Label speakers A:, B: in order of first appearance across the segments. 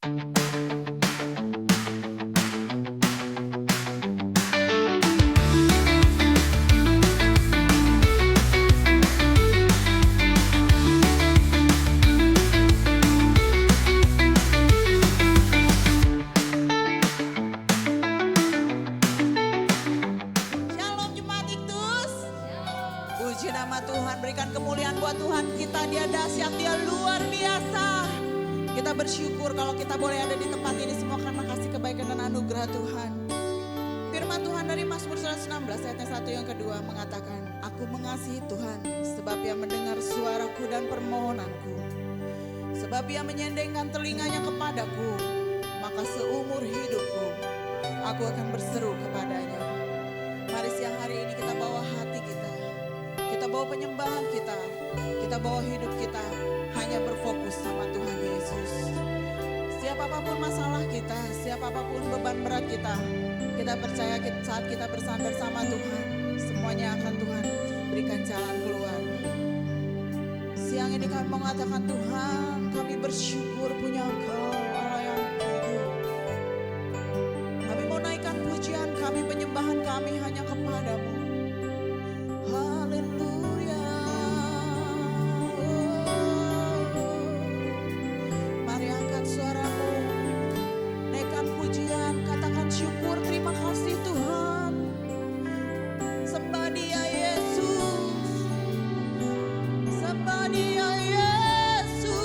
A: Shalom Jemaat Iktus. Puji nama Tuhan, berikan kemuliaan buat Tuhan kita. Dia dahsyat, dia luar biasa. Kita bersyukur kalau kita boleh ada di tempat ini semua karena kasih kebaikan dan anugerah Tuhan. Firman Tuhan dari Mazmur 116 ayatnya 1 yang kedua mengatakan, aku mengasihi Tuhan sebab ia mendengar suaraku dan permohonanku. Sebab ia menyendengkan telinganya kepadaku, maka seumur hidupku aku akan berseru kepadanya. Mari siang hari ini kita bawa hati kita bawa penyembahan kita bawa hidup kita hanya berfokus sama Tuhan Yesus. Siapa apapun masalah kita, siapa apapun beban berat kita percaya saat kita bersandar sama Tuhan, semuanya akan Tuhan berikan jalan keluar. Siang ini kami mengatakan, Tuhan, kami bersyukur punya Engkau Allah yang hidup. Kami mau naikkan pujian kami, penyembahan kami hanya kepadamu. Haleluya. Mari angkat suaramu, naikkan pujian, katakan syukur, terima kasih Tuhan. Sembah Dia Yesus, sembah Dia Yesus.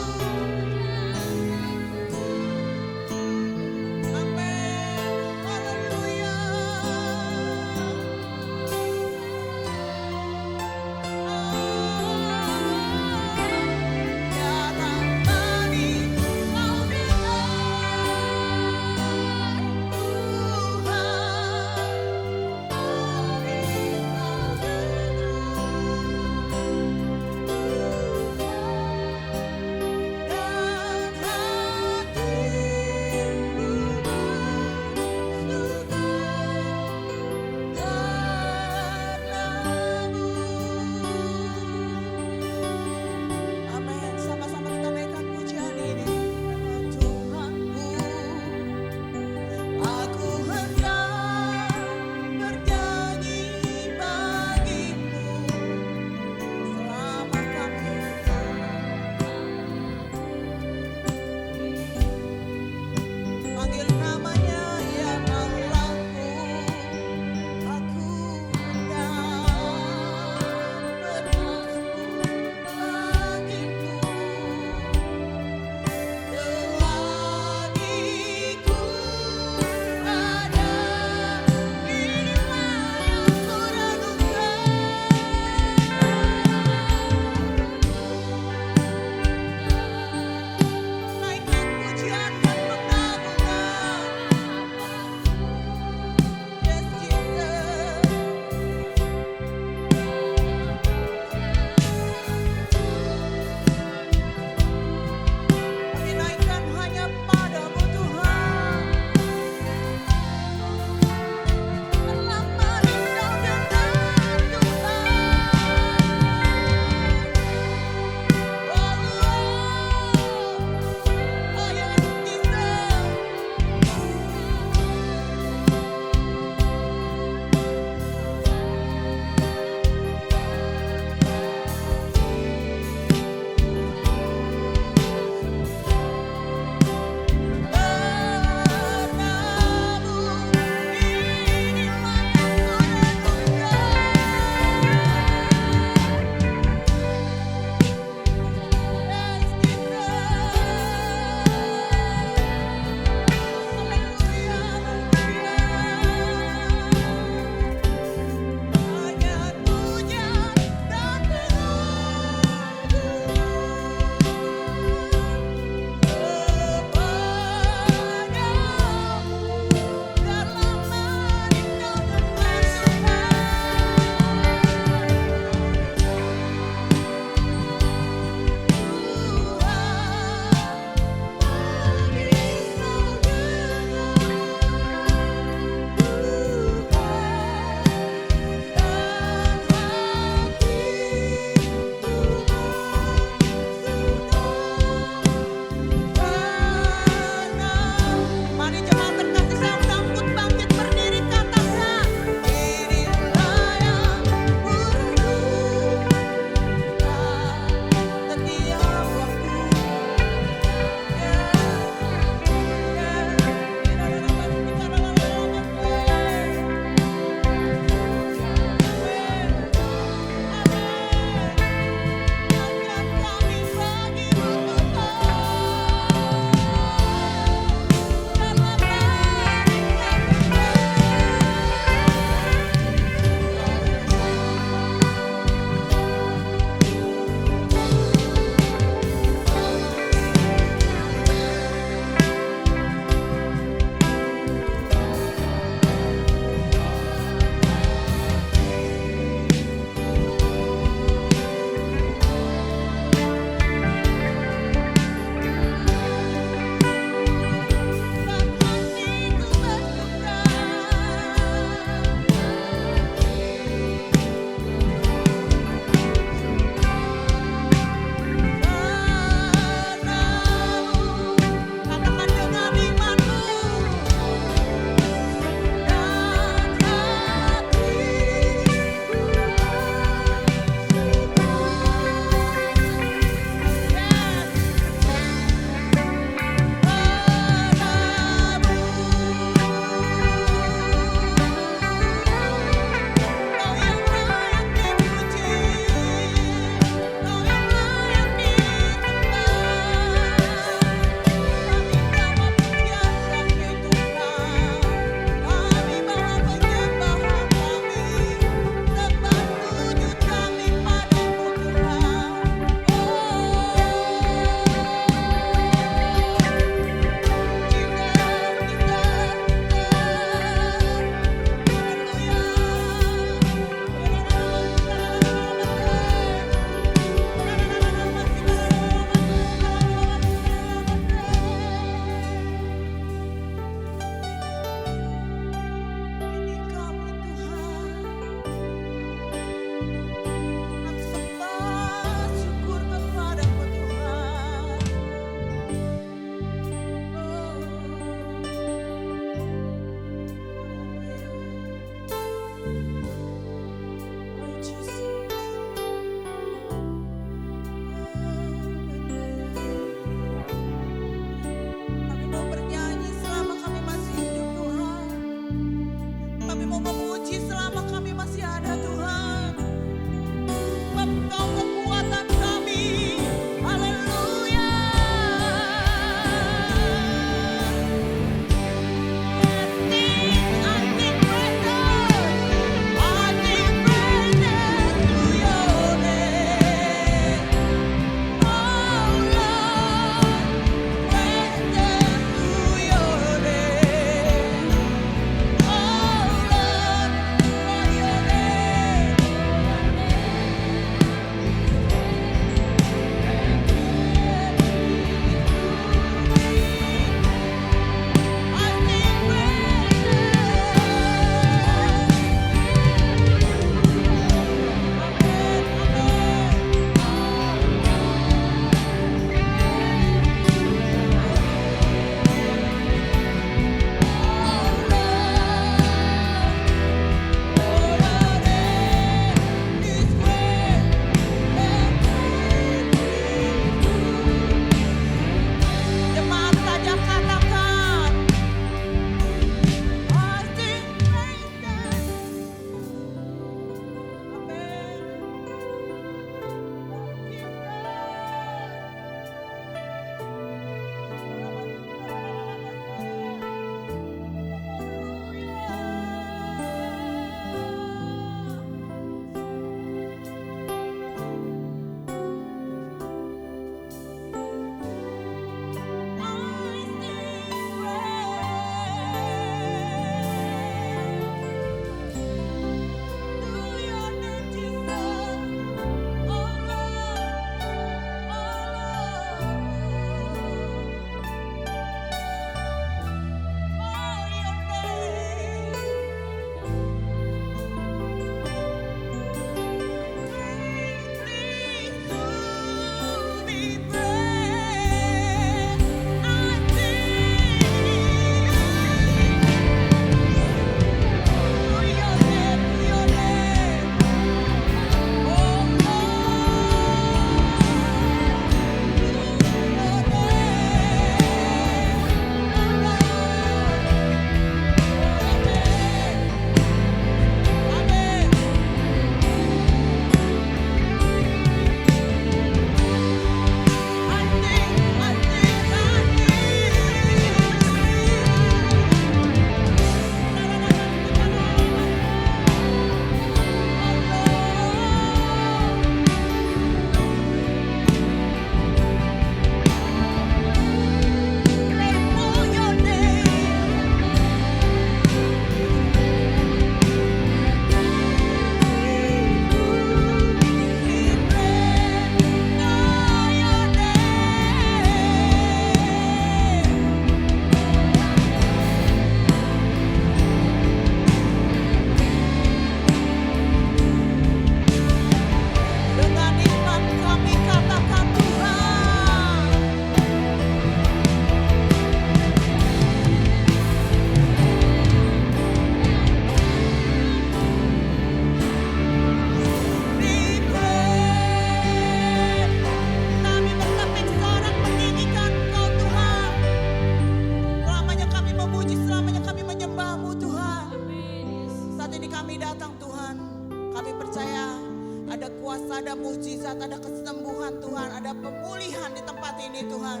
A: tempat ini Tuhan.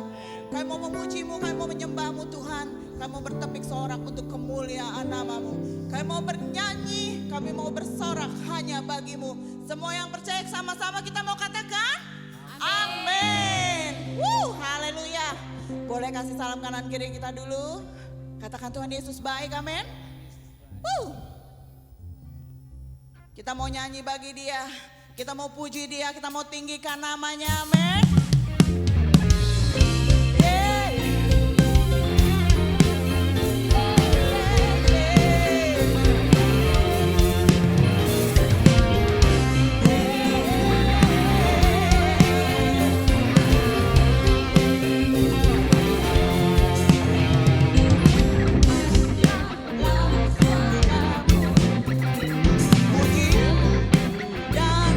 A: Kami mau memuji-Mu, kami mau menyembah-Mu Tuhan. Kami mau bertepik sorak untuk kemuliaan nama-Mu. Kami mau bernyanyi, kami mau bersorak hanya bagi-Mu. Semua yang percaya sama-sama kita mau katakan amin. Haleluya. Boleh kasih salam kanan kiri kita dulu. Katakan Tuhan Yesus baik, amin. Kita mau nyanyi bagi Dia, kita mau puji Dia, kita mau tinggikan namanya, amin. Puji dan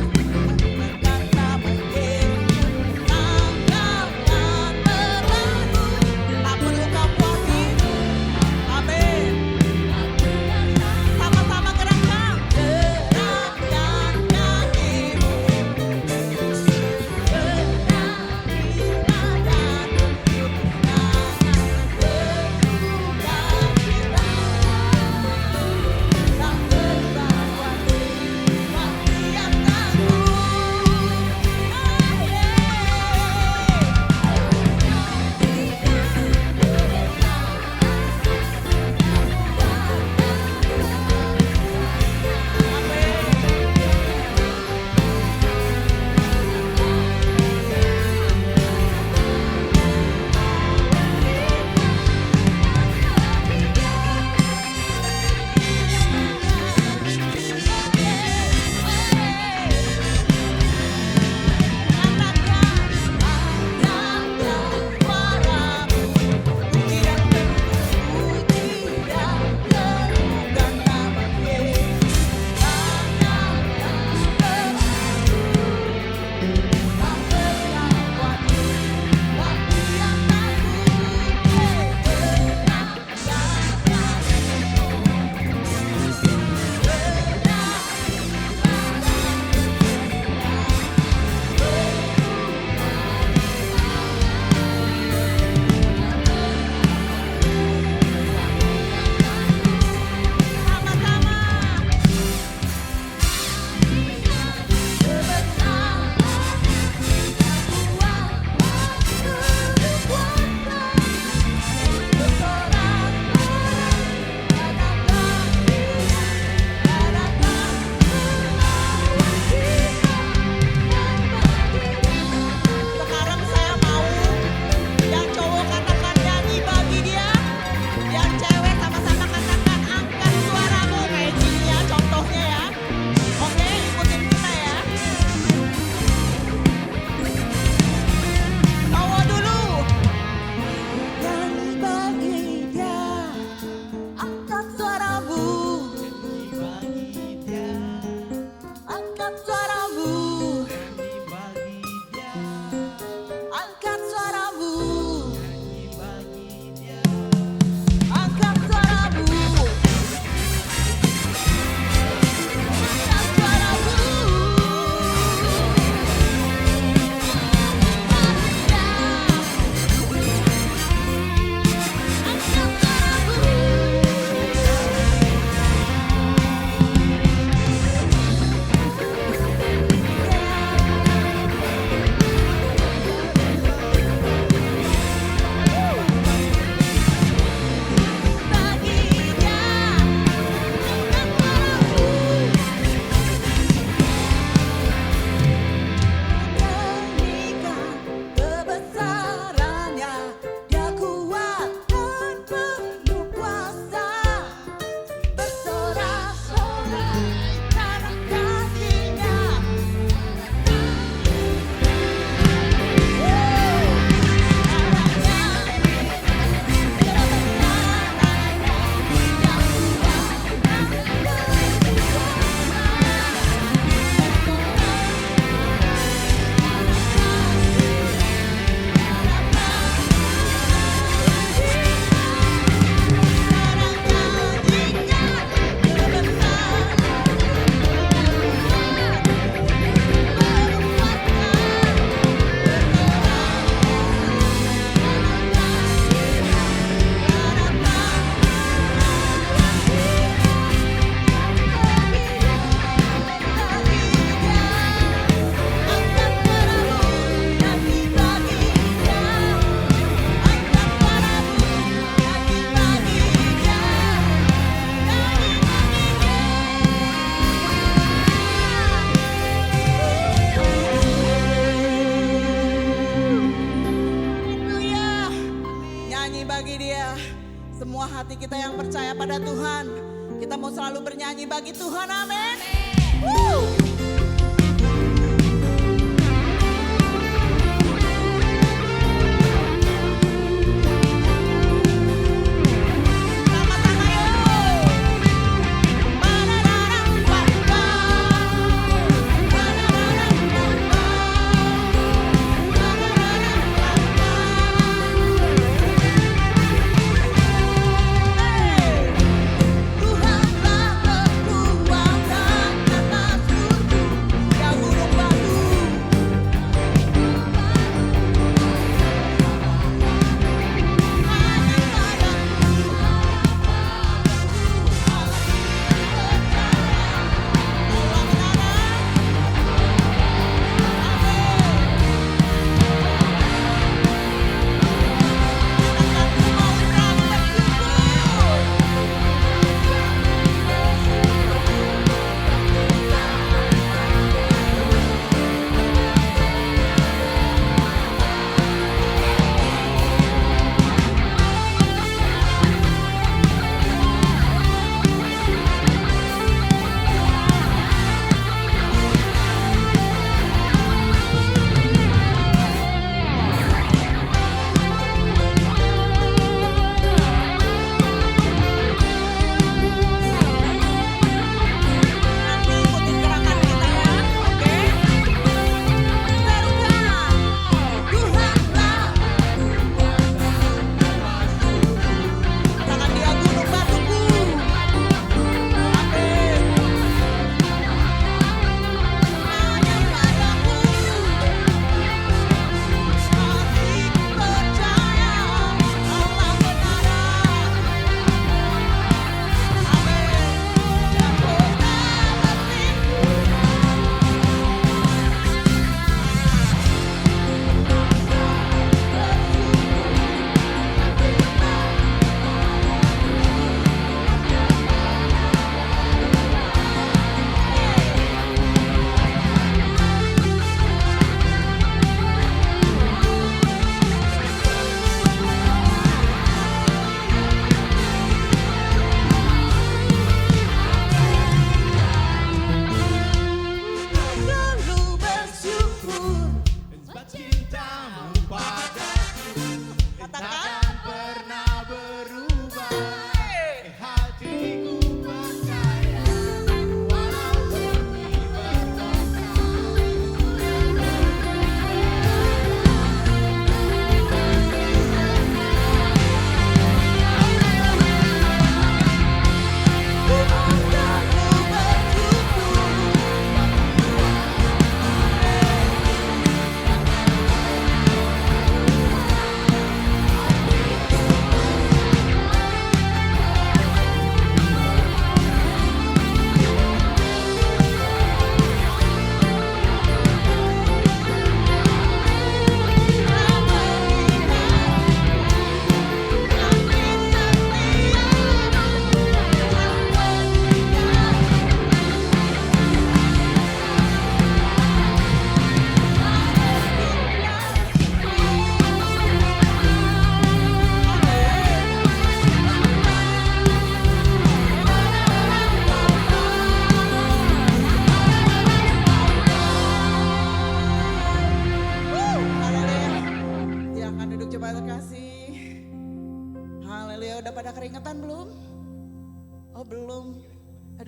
A: Semua hati kita yang percaya pada Tuhan, kita mau selalu bernyanyi bagi Tuhan, amin.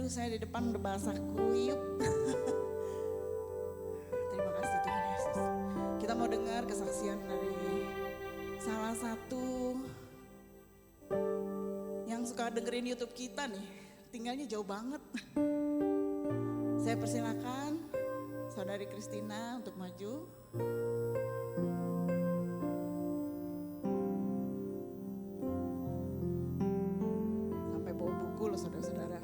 A: Saya di depan udah basah kuyup. Terima kasih Tuhan Yesus. Kita mau dengar kesaksian dari salah satu yang suka dengerin YouTube kita nih. Tinggalnya jauh banget. Saya persilakan Saudari Christina untuk maju. Sampai bawa buku loh saudara-saudara.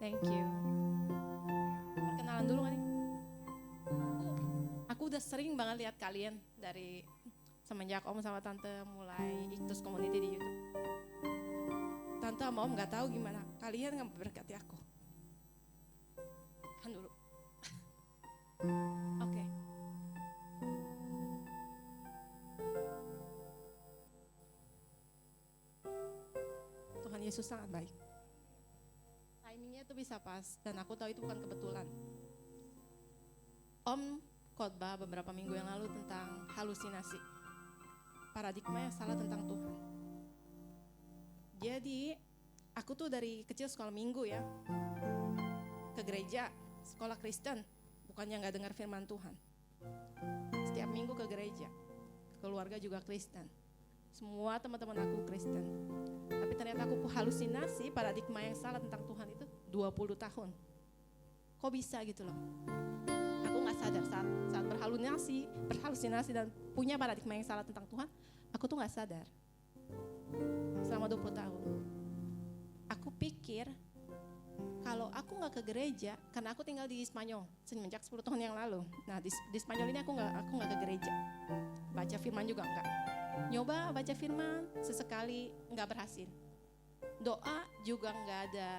B: Thank you. Perkenalan dulu kan? Aku udah sering banget lihat kalian dari semenjak Om sama Tante mulai ikut community di YouTube. Tante sama Om nggak tahu gimana kalian nggak memberkati aku. Kan dulu. Oke. Yesus sangat baik. Timingnya itu bisa pas dan aku tahu itu bukan kebetulan. Om khotbah beberapa minggu yang lalu tentang halusinasi, paradigma yang salah tentang Tuhan. Jadi aku tuh dari kecil sekolah minggu ya, ke gereja, sekolah Kristen, bukannya nggak dengar firman Tuhan. Setiap minggu ke gereja, keluarga juga Kristen, semua teman-teman aku Kristen. Tapi ternyata aku halusinasi paradigma yang salah tentang Tuhan itu 20 tahun. Kok bisa gitu loh? Aku nggak sadar saat berhalusinasi dan punya paradigma yang salah tentang Tuhan, aku tuh nggak sadar. Selama 20 tahun. Aku pikir kalau aku nggak ke gereja, karena aku tinggal di Spanyol semenjak 10 tahun yang lalu. Nah di Spanyol ini aku nggak ke gereja, baca firman juga enggak. Nyoba baca firman sesekali nggak berhasil. Doa juga nggak ada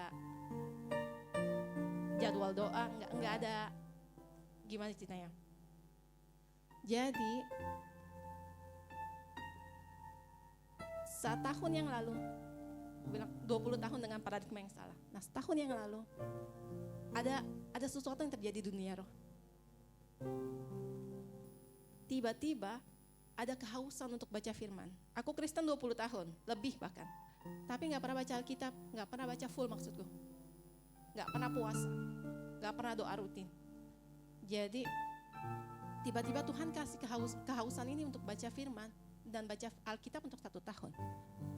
B: jadwal doa, nggak ada gimana ceritanya. Jadi setahun yang lalu, aku bilang 20 tahun dengan paradigma yang salah. Nah setahun yang lalu ada sesuatu yang terjadi di dunia roh. Tiba-tiba ada kehausan untuk baca firman. Aku Kristen 20 tahun, lebih bahkan. Tapi gak pernah baca Alkitab, gak pernah baca full maksudku. Gak pernah puasa, gak pernah doa rutin. Jadi tiba-tiba Tuhan kasih kehausan ini untuk baca firman dan baca Alkitab untuk 1 tahun.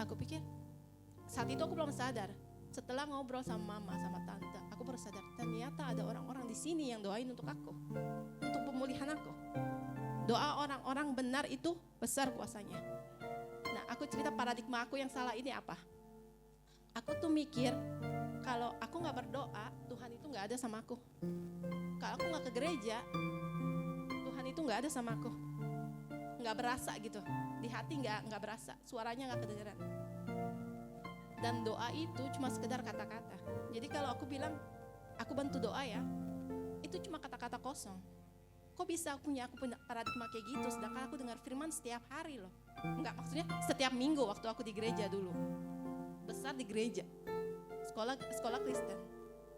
B: Aku pikir, saat itu aku belum sadar. Setelah ngobrol sama mama, sama tante, aku baru sadar ternyata ada orang-orang di sini yang doain untuk aku, untuk pemulihan aku. Doa orang-orang benar itu besar kuasanya. Nah, aku cerita paradigma aku yang salah ini apa? Aku tuh mikir kalau aku nggak berdoa, Tuhan itu nggak ada sama aku. Kalau aku nggak ke gereja, Tuhan itu nggak ada sama aku. Nggak berasa gitu, di hati nggak berasa, suaranya nggak kedengeran. Dan doa itu cuma sekedar kata-kata. Jadi kalau aku bilang aku bantu doa ya, itu cuma kata-kata kosong. Kok bisa aku punya paradigma kayak gitu, sedangkan aku dengar firman setiap hari loh. Enggak, maksudnya setiap minggu waktu aku di gereja dulu. Besar di gereja, sekolah Kristen,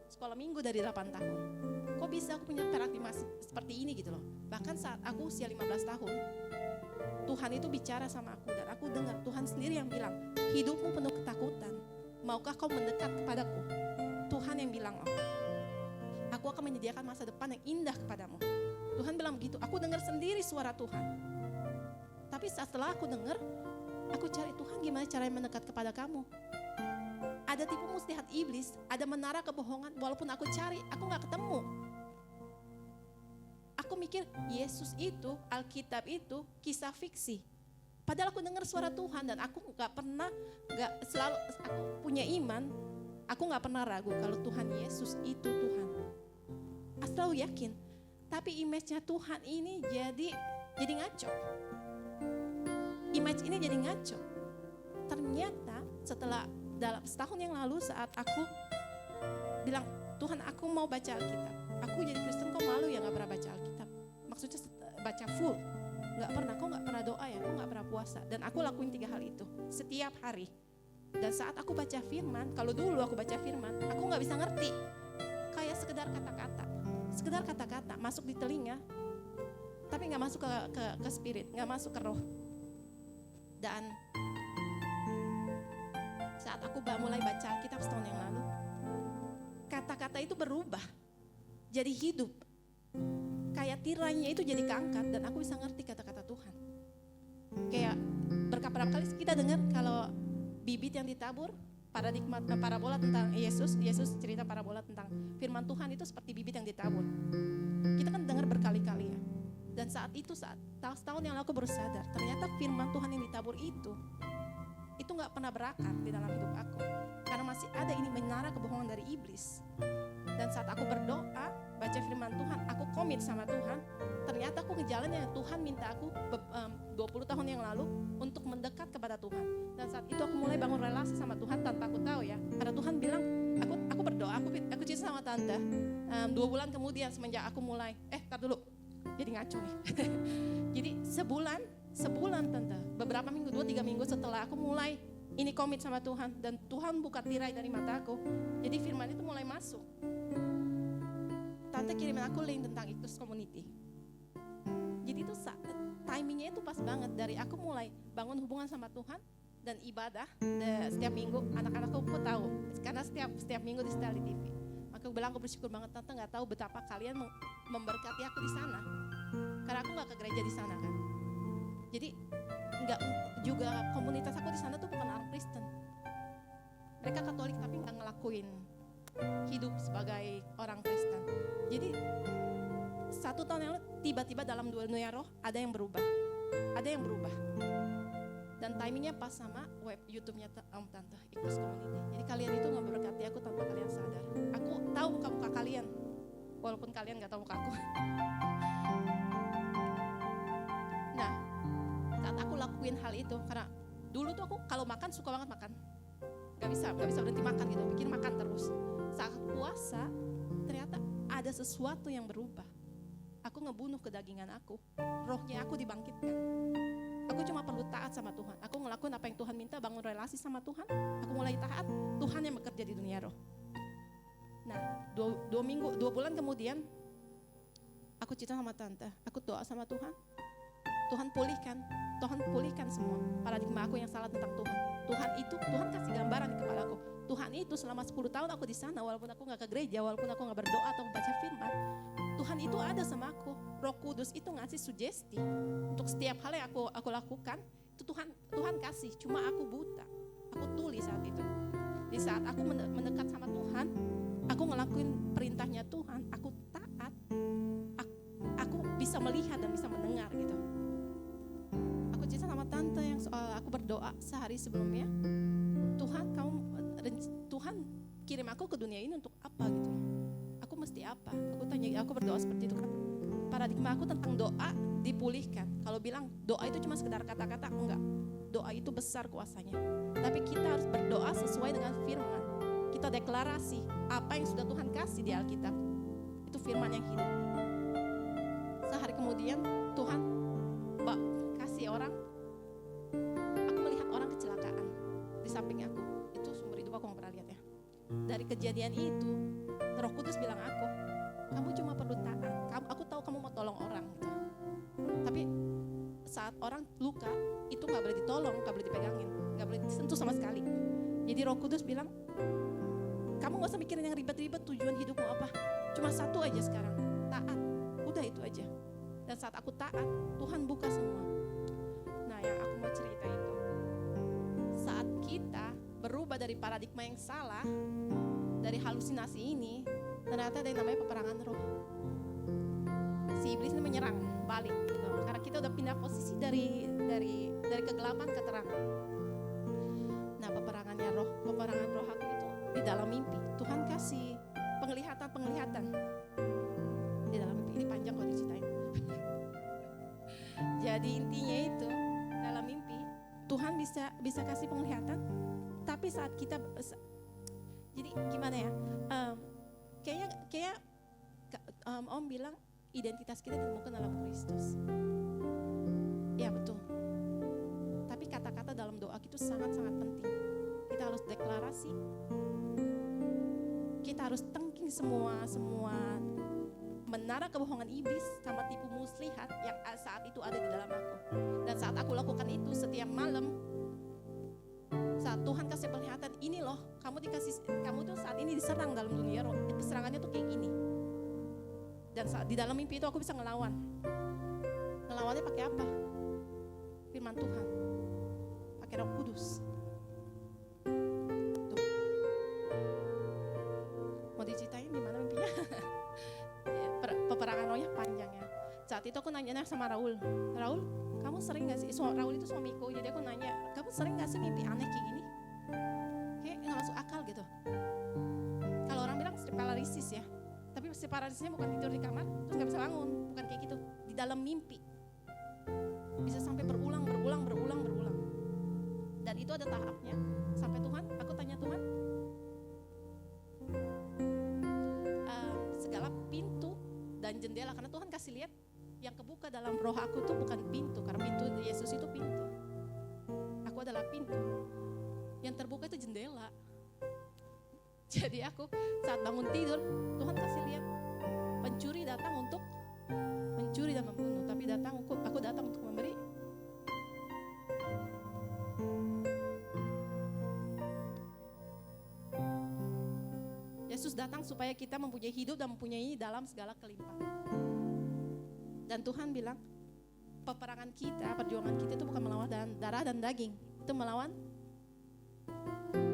B: sekolah minggu dari 8 tahun. Kok bisa aku punya paradigma seperti ini gitu loh. Bahkan saat aku usia 15 tahun, Tuhan itu bicara sama aku dan aku dengar Tuhan sendiri yang bilang, hidupmu penuh ketakutan, maukah kau mendekat kepadaku? Tuhan yang bilang loh, aku akan menyediakan masa depan yang indah kepadamu. Tuhan bilang begitu, aku dengar sendiri suara Tuhan. Tapi setelah aku dengar, aku cari Tuhan gimana caranya mendekat kepada kamu. Ada tipu muslihat iblis, ada menara kebohongan, walaupun aku cari, aku gak ketemu. Aku mikir Yesus itu, Alkitab itu kisah fiksi. Padahal aku dengar suara Tuhan dan aku selalu aku punya iman, aku gak pernah ragu kalau Tuhan Yesus itu Tuhan. Aku selalu yakin. Tapi image-nya Tuhan ini jadi ngaco. Image ini jadi ngaco. Ternyata setelah dalam setahun yang lalu saat aku bilang, Tuhan aku mau baca Alkitab. Aku jadi Kristen kok malu ya gak pernah baca Alkitab. Maksudnya baca full. Gak pernah, kok gak pernah doa ya, kok gak pernah puasa. Dan aku lakuin 3 hal itu setiap hari. Dan saat aku baca firman, kalau dulu aku baca firman, aku gak bisa ngerti. Kayak sekedar kata-kata. Sekedar kata-kata masuk di telinga, tapi gak masuk ke spirit, gak masuk ke roh. Dan saat aku mulai baca Alkitab setahun yang lalu, kata-kata itu berubah, jadi hidup. Kayak tirainya itu jadi keangkat dan aku bisa ngerti kata-kata Tuhan. Kayak berapa kali kita dengar kalau bibit yang ditabur, parabola tentang Yesus cerita parabola tentang firman Tuhan itu seperti bibit yang ditabur. Kita kan dengar berkali-kali ya. Dan saat setahun yang lalu aku baru sadar, ternyata firman Tuhan yang ditabur itu gak pernah berakar di dalam hidup aku. Karena masih ada ini menara kebohongan dari iblis. Dan saat aku berdoa, baca firman Tuhan, aku komit sama Tuhan, ternyata aku ngejalanin yang Tuhan minta aku 20 tahun yang lalu untuk mendekat kepada Tuhan. Dan saat itu aku mulai bangun relasi sama Tuhan tanpa aku tahu ya. Karena Tuhan bilang, aku berdoa, aku cerita sama tante. 2 bulan kemudian semenjak aku mulai, tar dulu, jadi ngaco nih. Jadi sebulan tante, beberapa minggu, 2-3 minggu setelah aku mulai ini komit sama Tuhan, dan Tuhan buka tirai dari mataku. Jadi firman itu mulai masuk. Tante kirimin aku link tentang Ignus Community. Jadi itu timingnya itu pas banget. Dari aku mulai bangun hubungan sama Tuhan dan ibadah setiap minggu. Anak-anakku tahu karena setiap minggu di setel di TV. Maka aku bilang aku bersyukur banget, Tante nggak tahu betapa kalian memberkati aku di sana. Karena aku nggak ke gereja di sana kan. Jadi nggak juga komunitas aku di sana tuh bukan orang Kristen. Mereka Katolik tapi nggak ngelakuin hidup sebagai orang Kristen. Jadi 1 tahun yang lalu tiba-tiba dalam dunia roh ada yang berubah. Dan timingnya pas sama web YouTube-nya Tante Ignus Community. Jadi kalian itu nggak memberkati aku tanpa kalian sadar. Aku tahu muka-muka kalian, walaupun kalian nggak tahu muka aku. Nah, saat aku lakuin hal itu, karena dulu tuh aku kalau makan suka banget makan, nggak bisa berhenti makan gitu, bikin makan terus. Saat puasa, ternyata ada sesuatu yang berubah. Aku ngebunuh kedagingan aku, rohnya aku dibangkitkan. Aku cuma perlu taat sama Tuhan. Aku ngelakuin apa yang Tuhan minta, bangun relasi sama Tuhan. Aku mulai taat, Tuhan yang bekerja di dunia roh. Nah, 2 bulan kemudian, aku cerita sama Tante, aku doa sama Tuhan. Tuhan pulihkan semua paradigma aku yang salah tentang Tuhan. Tuhan kasih gambaran di kepala aku. Tuhan itu selama 10 tahun aku di sana, walaupun aku gak ke gereja, walaupun aku gak berdoa atau baca firman, Tuhan itu ada sama aku. Roh Kudus itu ngasih sugesti untuk setiap hal yang aku lakukan. Itu Tuhan kasih, cuma aku buta. Aku tuli saat itu. Di saat aku mendekat sama Tuhan, aku ngelakuin perintahnya Tuhan, aku taat, aku bisa melihat dan bisa mendengar gitu. Aku cerita sama Tante yang soal aku berdoa sehari sebelumnya, Tuhan kirim aku ke dunia ini untuk apa gitu. Aku mesti apa? Aku berdoa seperti itu kan. Paradigma aku tentang doa dipulihkan. Kalau bilang doa itu cuma sekedar kata-kata, enggak. Doa itu besar kuasanya. Tapi kita harus berdoa sesuai dengan firman. Kita deklarasi apa yang sudah Tuhan kasih di Alkitab. Itu firman yang hidup. Sehari kemudian Tuhan kasih orang. Aku melihat orang kecelakaan di samping aku. Itu sumber hidup aku nggak pernah lihat ya. Dari kejadian itu, Roh Kudus bilang kamu cuma perlu taat. Aku tahu kamu mau tolong orang gitu. Tapi saat orang luka, itu gak boleh ditolong, gak boleh dipegangin, gak boleh disentuh sama sekali. Jadi Roh Kudus bilang, kamu gak usah mikirin yang ribet-ribet tujuan hidupmu apa. Cuma satu aja sekarang, taat. Udah itu aja. Dan saat aku taat, Tuhan buka semua. Nah yang aku mau cerita itu, saat kita berubah dari paradigma yang salah, dari halusinasi ini, ternyata ada yang namanya peperangan roh. Si iblis ini menyerang balik gitu. Karena kita udah pindah posisi dari kegelapan ke terang. Nah, peperangan roh aku itu di dalam mimpi. Tuhan kasih penglihatan di dalam mimpi. Ini panjang kalau diceritain. Jadi intinya itu dalam mimpi Tuhan bisa kasih penglihatan. Tapi saat kita jadi gimana ya? Kayak Om bilang identitas kita ditemukan dalam Kristus. Ya betul. Tapi kata-kata dalam doa itu sangat-sangat penting. Kita harus deklarasi. Kita harus tangking semua menara kebohongan iblis sama tipu muslihat yang saat itu ada di dalam aku. Dan saat aku lakukan itu setiap malam, saat Tuhan kasih penglihatan, ini loh, kamu tuh saat ini diserang dalam dunia roh. Serangannya tuh kayak gini. Dan saat di dalam mimpi itu aku bisa ngelawan. Ngelawannya pakai apa? Firman Tuhan. Pakai Roh Kudus. Tuh. Mau diceritain gimana mimpinya? Peperangan rohnya panjang ya. Saat itu aku nanya sama Raul, kamu sering gak sih? Raul itu suamiku, jadi aku nanya, kamu sering gak sih mimpi aneh kayak gini? Kayak gak masuk akal gitu. Kalau orang bilang sleep paralysis ya, tapi sleep paralysisnya bukan tidur di kamar terus gak bisa bangun, bukan kayak gitu. Di dalam mimpi bisa sampai berulang. Dan itu ada tahapnya. Sampai Tuhan, aku tanya Tuhan, segala pintu dan jendela, karena Tuhan kasih lihat yang kebuka dalam roh aku tuh bukan pintu, karena pintu Yesus itu pintu. Aku adalah pintu. Yang terbuka itu jendela. Jadi aku saat bangun tidur, Tuhan kasih lihat pencuri datang untuk mencuri dan membunuh, tapi aku datang untuk memberi. Yesus datang supaya kita mempunyai hidup dan mempunyai dalam segala kelimpahan. Dan Tuhan bilang, peperangan kita, perjuangan kita itu bukan melawan darah dan daging, itu melawan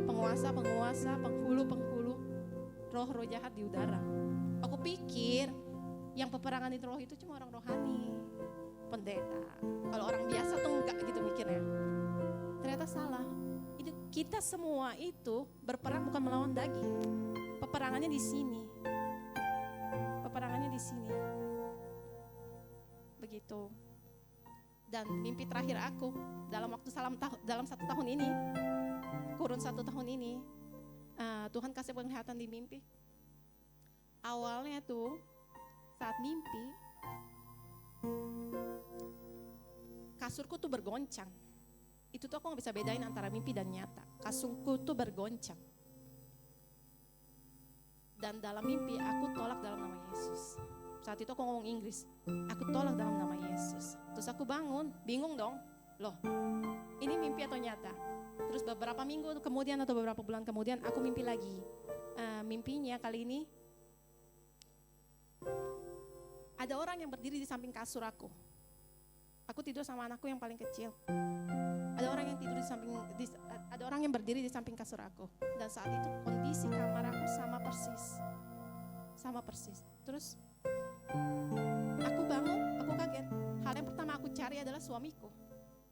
B: penguasa-penguasa, penghulu-penghulu, roh-roh jahat di udara. Aku pikir yang peperangan itu roh itu cuma orang rohani, pendeta. Kalau orang biasa tuh enggak gitu mikirnya. Ternyata salah. Itu kita semua itu berperang bukan melawan daging. Peperangannya di sini. Peperangannya di sini. Begitu. Dan mimpi terakhir aku dalam waktu dalam 1 tahun ini, kurun 1 tahun ini, Tuhan kasih penglihatan di mimpi. Awalnya tuh saat mimpi, kasurku tuh bergoncang. Itu tuh aku gak bisa bedain antara mimpi dan nyata. Kasurku tuh bergoncang. Dan dalam mimpi aku tolak dalam nama Yesus. Saat itu aku ngomong Inggris, aku tolak dalam nama Yesus. Terus aku bangun, bingung dong. Loh, ini mimpi atau nyata? Terus beberapa minggu kemudian atau beberapa bulan kemudian aku mimpi lagi. Mimpinya kali ini ada orang yang berdiri di samping kasur aku. Aku tidur sama anakku yang paling kecil. Ada orang yang ada orang yang berdiri di samping kasur aku. Dan saat itu kondisi kamar aku sama persis. Terus aku bangun, aku kaget. Hal yang pertama aku cari adalah suamiku.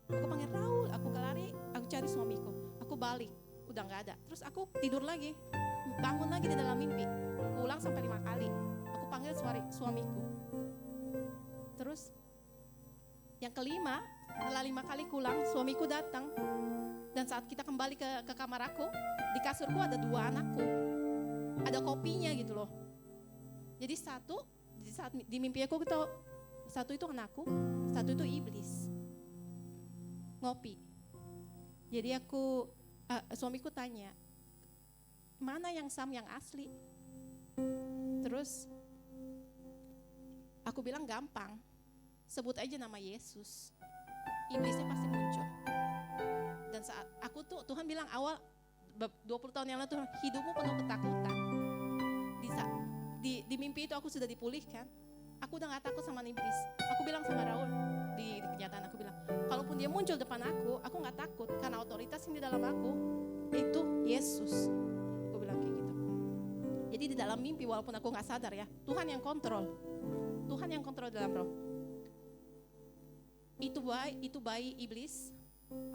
B: Aku panggil Raul, aku lari, aku cari suamiku. Aku balik, udah gak ada. Terus aku tidur lagi, bangun lagi di dalam mimpi. Ulang sampai 5 kali. Aku panggil suamiku. Terus yang kelima, setelah 5 kali kulang, suamiku datang. Dan saat kita kembali ke kamar aku, di kasurku ada 2 anakku. Ada kopinya gitu loh. Jadi di mimpi aku tahu, satu itu anakku, satu itu iblis. Ngopi. Jadi suamiku tanya, mana yang yang asli? Terus aku bilang gampang, sebut aja nama Yesus. Iblisnya pasti muncul. Dan saat Tuhan bilang awal 20 tahun yang lalu, hidupmu penuh ketakutan. Di mimpi itu aku sudah dipulihkan. Aku udah gak takut sama iblis. Aku bilang sama Raul di kenyataan, aku bilang, kalaupun dia muncul depan aku gak takut karena otoritas yang di dalam aku itu Yesus. Aku bilang kayak gitu. Jadi di dalam mimpi walaupun aku gak sadar ya, Tuhan yang kontrol. Tuhan yang kontrol dalam roh. Itu bayi iblis.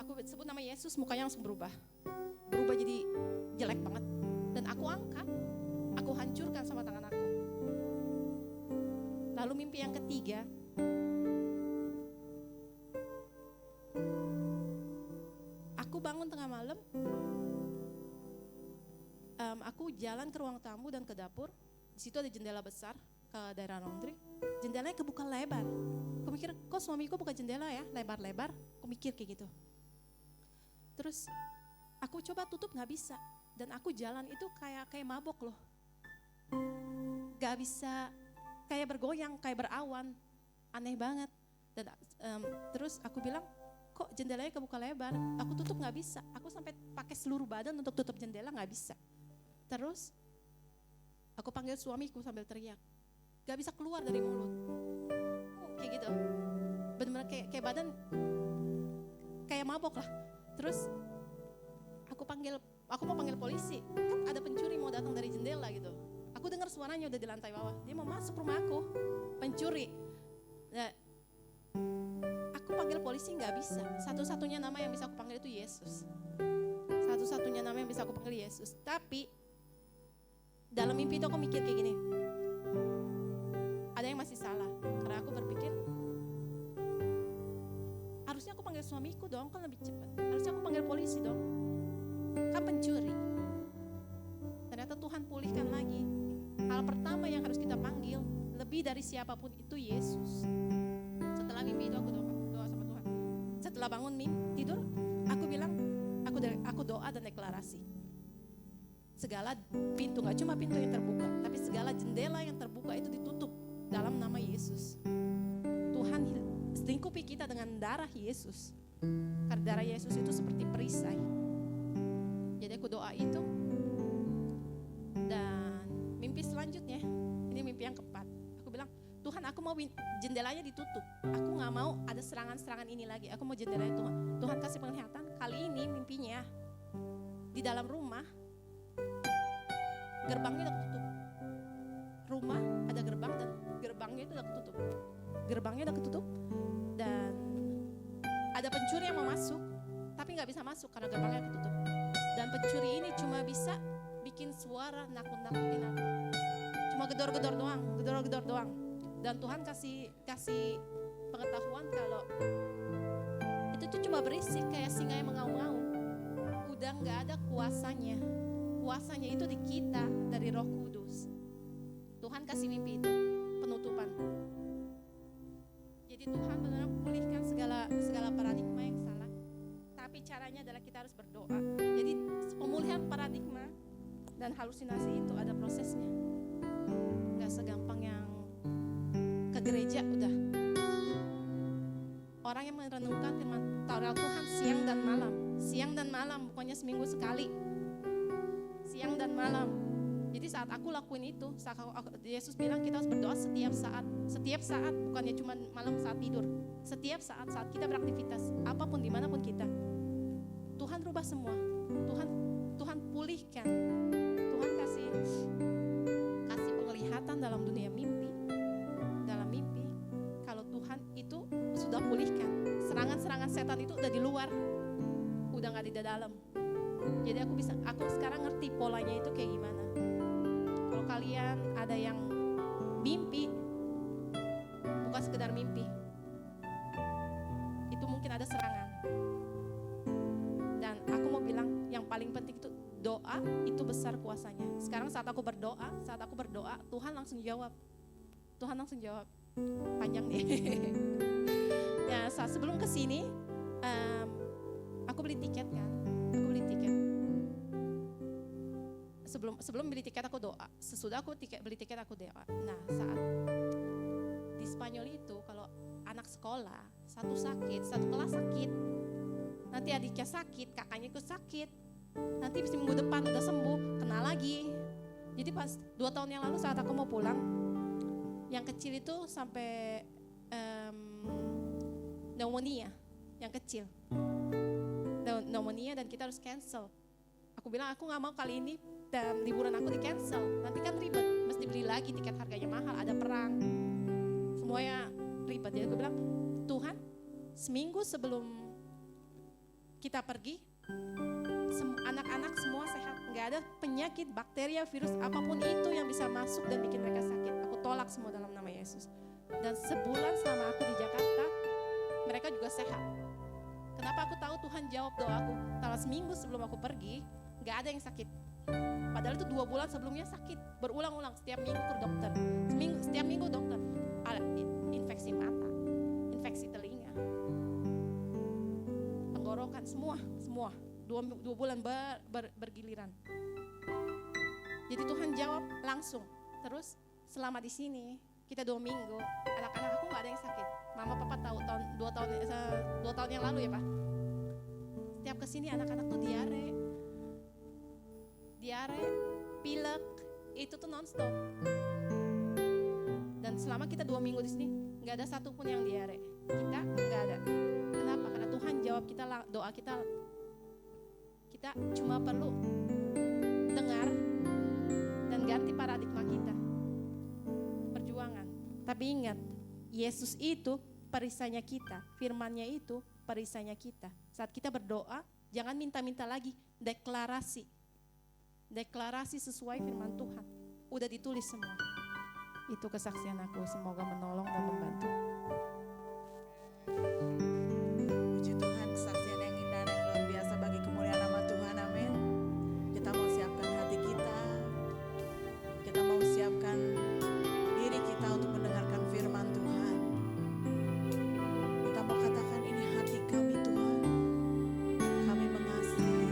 B: Aku sebut nama Yesus, mukanya langsung berubah jadi jelek banget. Dan aku angkat, aku hancurkan sama tangan aku. Lalu mimpi yang ketiga, aku bangun tengah malam, aku jalan ke ruang tamu dan ke dapur. Di situ ada jendela besar ke daerah laundry. Jendelanya kebuka lebar. Aku mikir, kok suamiku buka jendela ya, lebar-lebar. Aku mikir kayak gitu. Terus aku coba tutup, gak bisa. Dan aku jalan itu kayak mabok loh. Gak bisa, kayak bergoyang, kayak berawan. Aneh banget. Dan terus aku bilang, kok jendelanya kebuka lebar? Aku tutup gak bisa. Aku sampai pakai seluruh badan untuk tutup jendela, gak bisa. Terus aku panggil suamiku sambil teriak. Gak bisa keluar dari mulut. Kayak gitu. Benar-benar kayak badan kayak mabok lah. Terus aku mau panggil polisi. Kan ada pencuri mau datang dari jendela gitu. Aku dengar suaranya udah di lantai bawah. Dia mau masuk rumah aku, pencuri. Nah, aku panggil polisi nggak bisa. Satu-satunya nama yang bisa aku panggil itu Yesus. Satu-satunya nama yang bisa aku panggil Yesus. Tapi dalam mimpi itu aku mikir kayak gini. Ada yang masih salah. Karena aku berpikir, harusnya aku panggil suamiku dong, kan lebih cepat. Harusnya aku panggil polisi dong, kan pencuri. Ternyata Tuhan pulihkan lagi. Hal pertama yang harus kita panggil, lebih dari siapapun itu Yesus. Setelah mimpi itu aku doa sama Tuhan. Setelah bangun tidur, aku bilang, aku doa dan naik deklarasi. Segala pintu, gak cuma pintu yang terbuka, tapi segala jendela yang terbuka itu ditutup dalam nama Yesus. Tuhan lingkupi kita dengan darah Yesus. Karena darah Yesus itu seperti perisai. Jadi aku doa itu. Dan mimpi selanjutnya, ini mimpi yang keempat. Aku bilang, Tuhan, aku mau jendelanya ditutup. Aku gak mau ada serangan-serangan ini lagi. Aku mau jendelanya Tuhan. Tuhan kasih penglihatan. Kali ini mimpinya di dalam rumah, gerbangnya udah ketutup. Rumah ada gerbang dan gerbangnya itu udah ketutup. Gerbangnya udah ketutup dan ada pencuri yang mau masuk, tapi gak bisa masuk karena gerbangnya ketutup. Dan pencuri ini cuma bisa bikin suara nakut-nakutin aku. Cuma gedor-gedor doang. Dan Tuhan kasih pengetahuan kalau itu tuh cuma berisik kayak singa yang mengaum-ngaum. Udah gak ada kuasanya. Kuasanya itu di kita dari Roh Kudus. Tuhan kasih mimpi itu, penutupan. Jadi Tuhan benar-benar pulihkan segala paradigma yang salah. Tapi caranya adalah kita harus berdoa. Jadi pemulihan paradigma dan halusinasi itu ada prosesnya. Gak segampang yang ke gereja udah. Orang yang merenungkan firman Taurat Tuhan siang dan malam, pokoknya seminggu sekali. Siang dan malam. Jadi saat aku lakuin itu, Yesus bilang kita harus berdoa setiap saat, bukannya cuma malam saat tidur. Setiap saat kita beraktivitas, apapun dimanapun kita. Tuhan rubah semua. Tuhan pulihkan. Tuhan kasih penglihatan dalam dunia mimpi. Dalam mimpi, kalau Tuhan itu sudah pulihkan. Serangan-serangan setan itu udah di luar, udah nggak di dalam. Jadi aku sekarang ngerti polanya itu kayak gimana. Kalau kalian ada yang mimpi, bukan sekedar mimpi, itu mungkin ada serangan. Dan aku mau bilang yang paling penting itu doa itu besar kuasanya. Sekarang saat aku berdoa, Tuhan langsung jawab. Panjang nih. Ya, saat sebelum kesini, aku beli tiket kan. Sebelum beli tiket aku doa. Sesudah aku beli tiket aku doa. Nah, saat di Spanyol itu kalau anak sekolah satu kelas sakit, nanti adiknya sakit, kakaknya ikut sakit, nanti minggu depan udah sembuh, kena lagi. Jadi pas 2 tahun yang lalu saat aku mau pulang, yang kecil itu sampai pneumonia, yang kecil pneumonia dan kita harus cancel. Aku bilang aku gak mau kali ini dan liburan aku di cancel, nanti kan ribet, mesti beli lagi tiket harganya mahal, ada perang, semuanya ribet. Jadi aku bilang, Tuhan seminggu sebelum kita pergi, anak-anak semua sehat, gak ada penyakit, bakteria, virus, apapun itu yang bisa masuk dan bikin mereka sakit. Aku tolak semua dalam nama Yesus. Dan sebulan selama aku di Jakarta, mereka juga sehat. Kenapa aku tahu Tuhan jawab doaku? Setelah seminggu sebelum aku pergi, gak ada yang sakit. Padahal itu 2 bulan sebelumnya sakit, berulang-ulang, setiap minggu ke dokter. Setiap minggu dokter, infeksi mata, infeksi telinga, tenggorokan, semua. 2 bulan bergiliran. Jadi Tuhan jawab langsung. Terus selama di sini, kita 2 minggu, anak-anak aku gak ada yang sakit. Mama papa tahu 2 tahun yang lalu ya Pak. Setiap kesini anak-anak tuh diare, pilek, itu tuh nonstop. Dan selama kita 2 minggu di sini, nggak ada satupun yang diare. Kita nggak ada. Kenapa? Karena Tuhan jawab kita doa kita. Kita cuma perlu dengar dan ganti paradigma kita. Perjuangan. Tapi ingat, Yesus itu perisainya kita, firman-Nya itu perisainya kita. Saat kita berdoa, jangan minta-minta lagi, deklarasi sesuai firman Tuhan. Udah ditulis semua. Itu kesaksian aku, semoga menolong dan membantu.
A: Puji Tuhan, kesaksian yang indah dan luar biasa bagi kemuliaan nama Tuhan, amin. Kita mau siapkan hati kita mau siapkan diri kita untuk mendengarkan firman Tuhan. Kita mau katakan, ini hati kami Tuhan, kami mengasihi.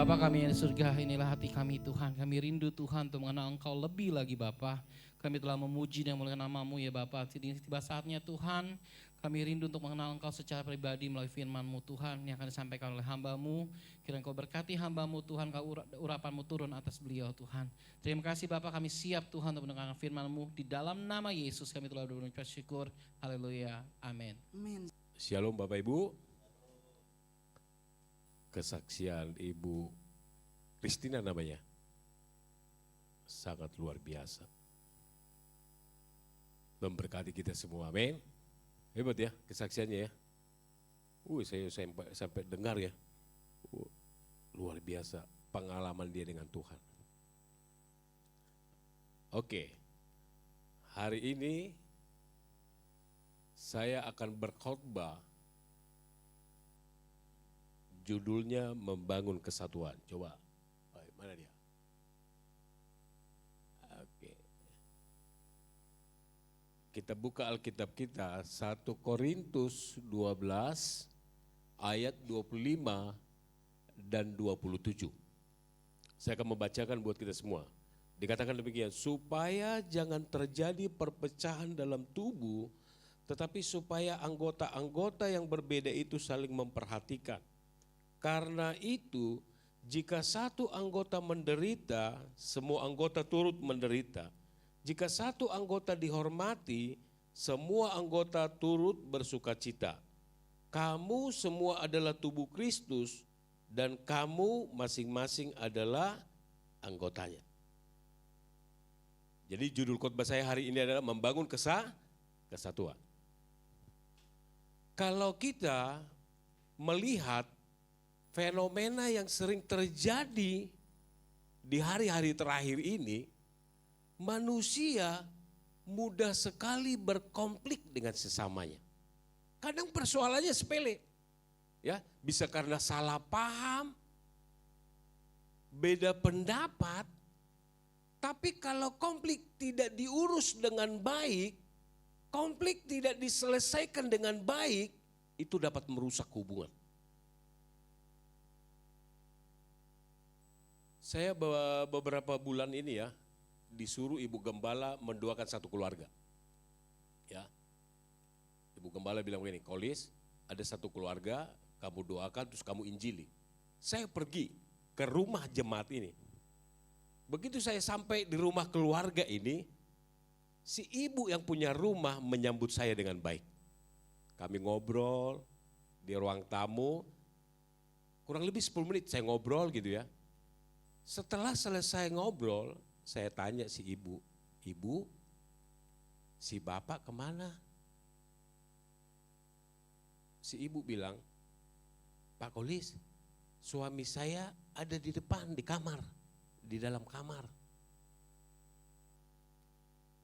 C: Bapa kami yang di surga, inilah hati kami Tuhan. Kami rindu Tuhan untuk mengenal Engkau lebih lagi Bapa. Kami telah memuji dan memuliakan nama-Mu ya Bapa. Tiba saatnya Tuhan, kami rindu untuk mengenal Engkau secara pribadi melalui firman-Mu Tuhan yang akan disampaikan oleh hamba-Mu. Kiranya Engkau berkati hamba-Mu Tuhan, urapan-Mu turun atas beliau Tuhan. Terima kasih Bapa, kami siap Tuhan untuk mendengarkan firman-Mu. Di dalam nama Yesus kami telah berucap syukur. Haleluya. Amin.
A: Amin.
D: Shalom Bapak Ibu. Kesaksian Ibu Christina namanya. Sangat luar biasa. Memberkati kita semua, amin. Hebat ya kesaksiannya ya. Saya sampai dengar ya. Luar biasa pengalaman dia dengan Tuhan. Oke, hari ini saya akan berkhotbah. Judulnya Membangun Kesatuan. Coba, mana dia? Oke. Kita buka Alkitab kita, 1 Korintus 12 ayat 25 dan 27. Saya akan membacakan buat kita semua. Dikatakan demikian, supaya jangan terjadi perpecahan dalam tubuh, tetapi supaya anggota-anggota yang berbeda itu saling memperhatikan. Karena itu, jika satu anggota menderita, semua anggota turut menderita. Jika satu anggota dihormati, semua anggota turut bersukacita. Kamu semua adalah tubuh Kristus dan kamu masing-masing adalah anggotanya. Jadi judul khotbah saya hari ini adalah membangun kesatuan. Kalau kita melihat fenomena yang sering terjadi di hari-hari terakhir ini, manusia mudah sekali berkonflik dengan sesamanya. Kadang persoalannya sepele, ya, bisa karena salah paham, beda pendapat, tapi kalau konflik tidak diurus dengan baik, konflik tidak diselesaikan dengan baik, itu dapat merusak hubungan. Saya beberapa bulan ini ya, disuruh Ibu Gembala mendoakan satu keluarga. Ya, Ibu Gembala bilang begini, Kolis, ada satu keluarga, kamu doakan terus kamu injili. Saya pergi ke rumah jemaat ini. Begitu saya sampai di rumah keluarga ini, si ibu yang punya rumah menyambut saya dengan baik. Kami ngobrol di ruang tamu, kurang lebih 10 menit saya ngobrol gitu ya. Setelah selesai ngobrol, saya tanya si ibu, Ibu, si bapak kemana? Si ibu bilang, Pak Kolis, suami saya ada di depan, di kamar, di dalam kamar.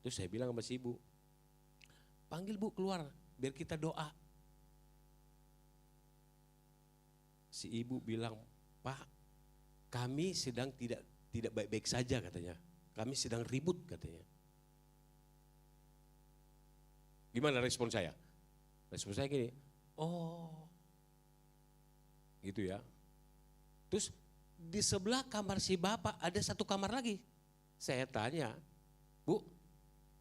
D: Terus saya bilang sama si ibu, panggil Bu keluar, biar kita doa. Si ibu bilang, Pak, kami sedang tidak baik-baik saja katanya. Kami sedang ribut katanya. Gimana respon saya? Respon saya gini, oh gitu ya. Terus di sebelah kamar si bapak ada satu kamar lagi. Saya tanya, Bu,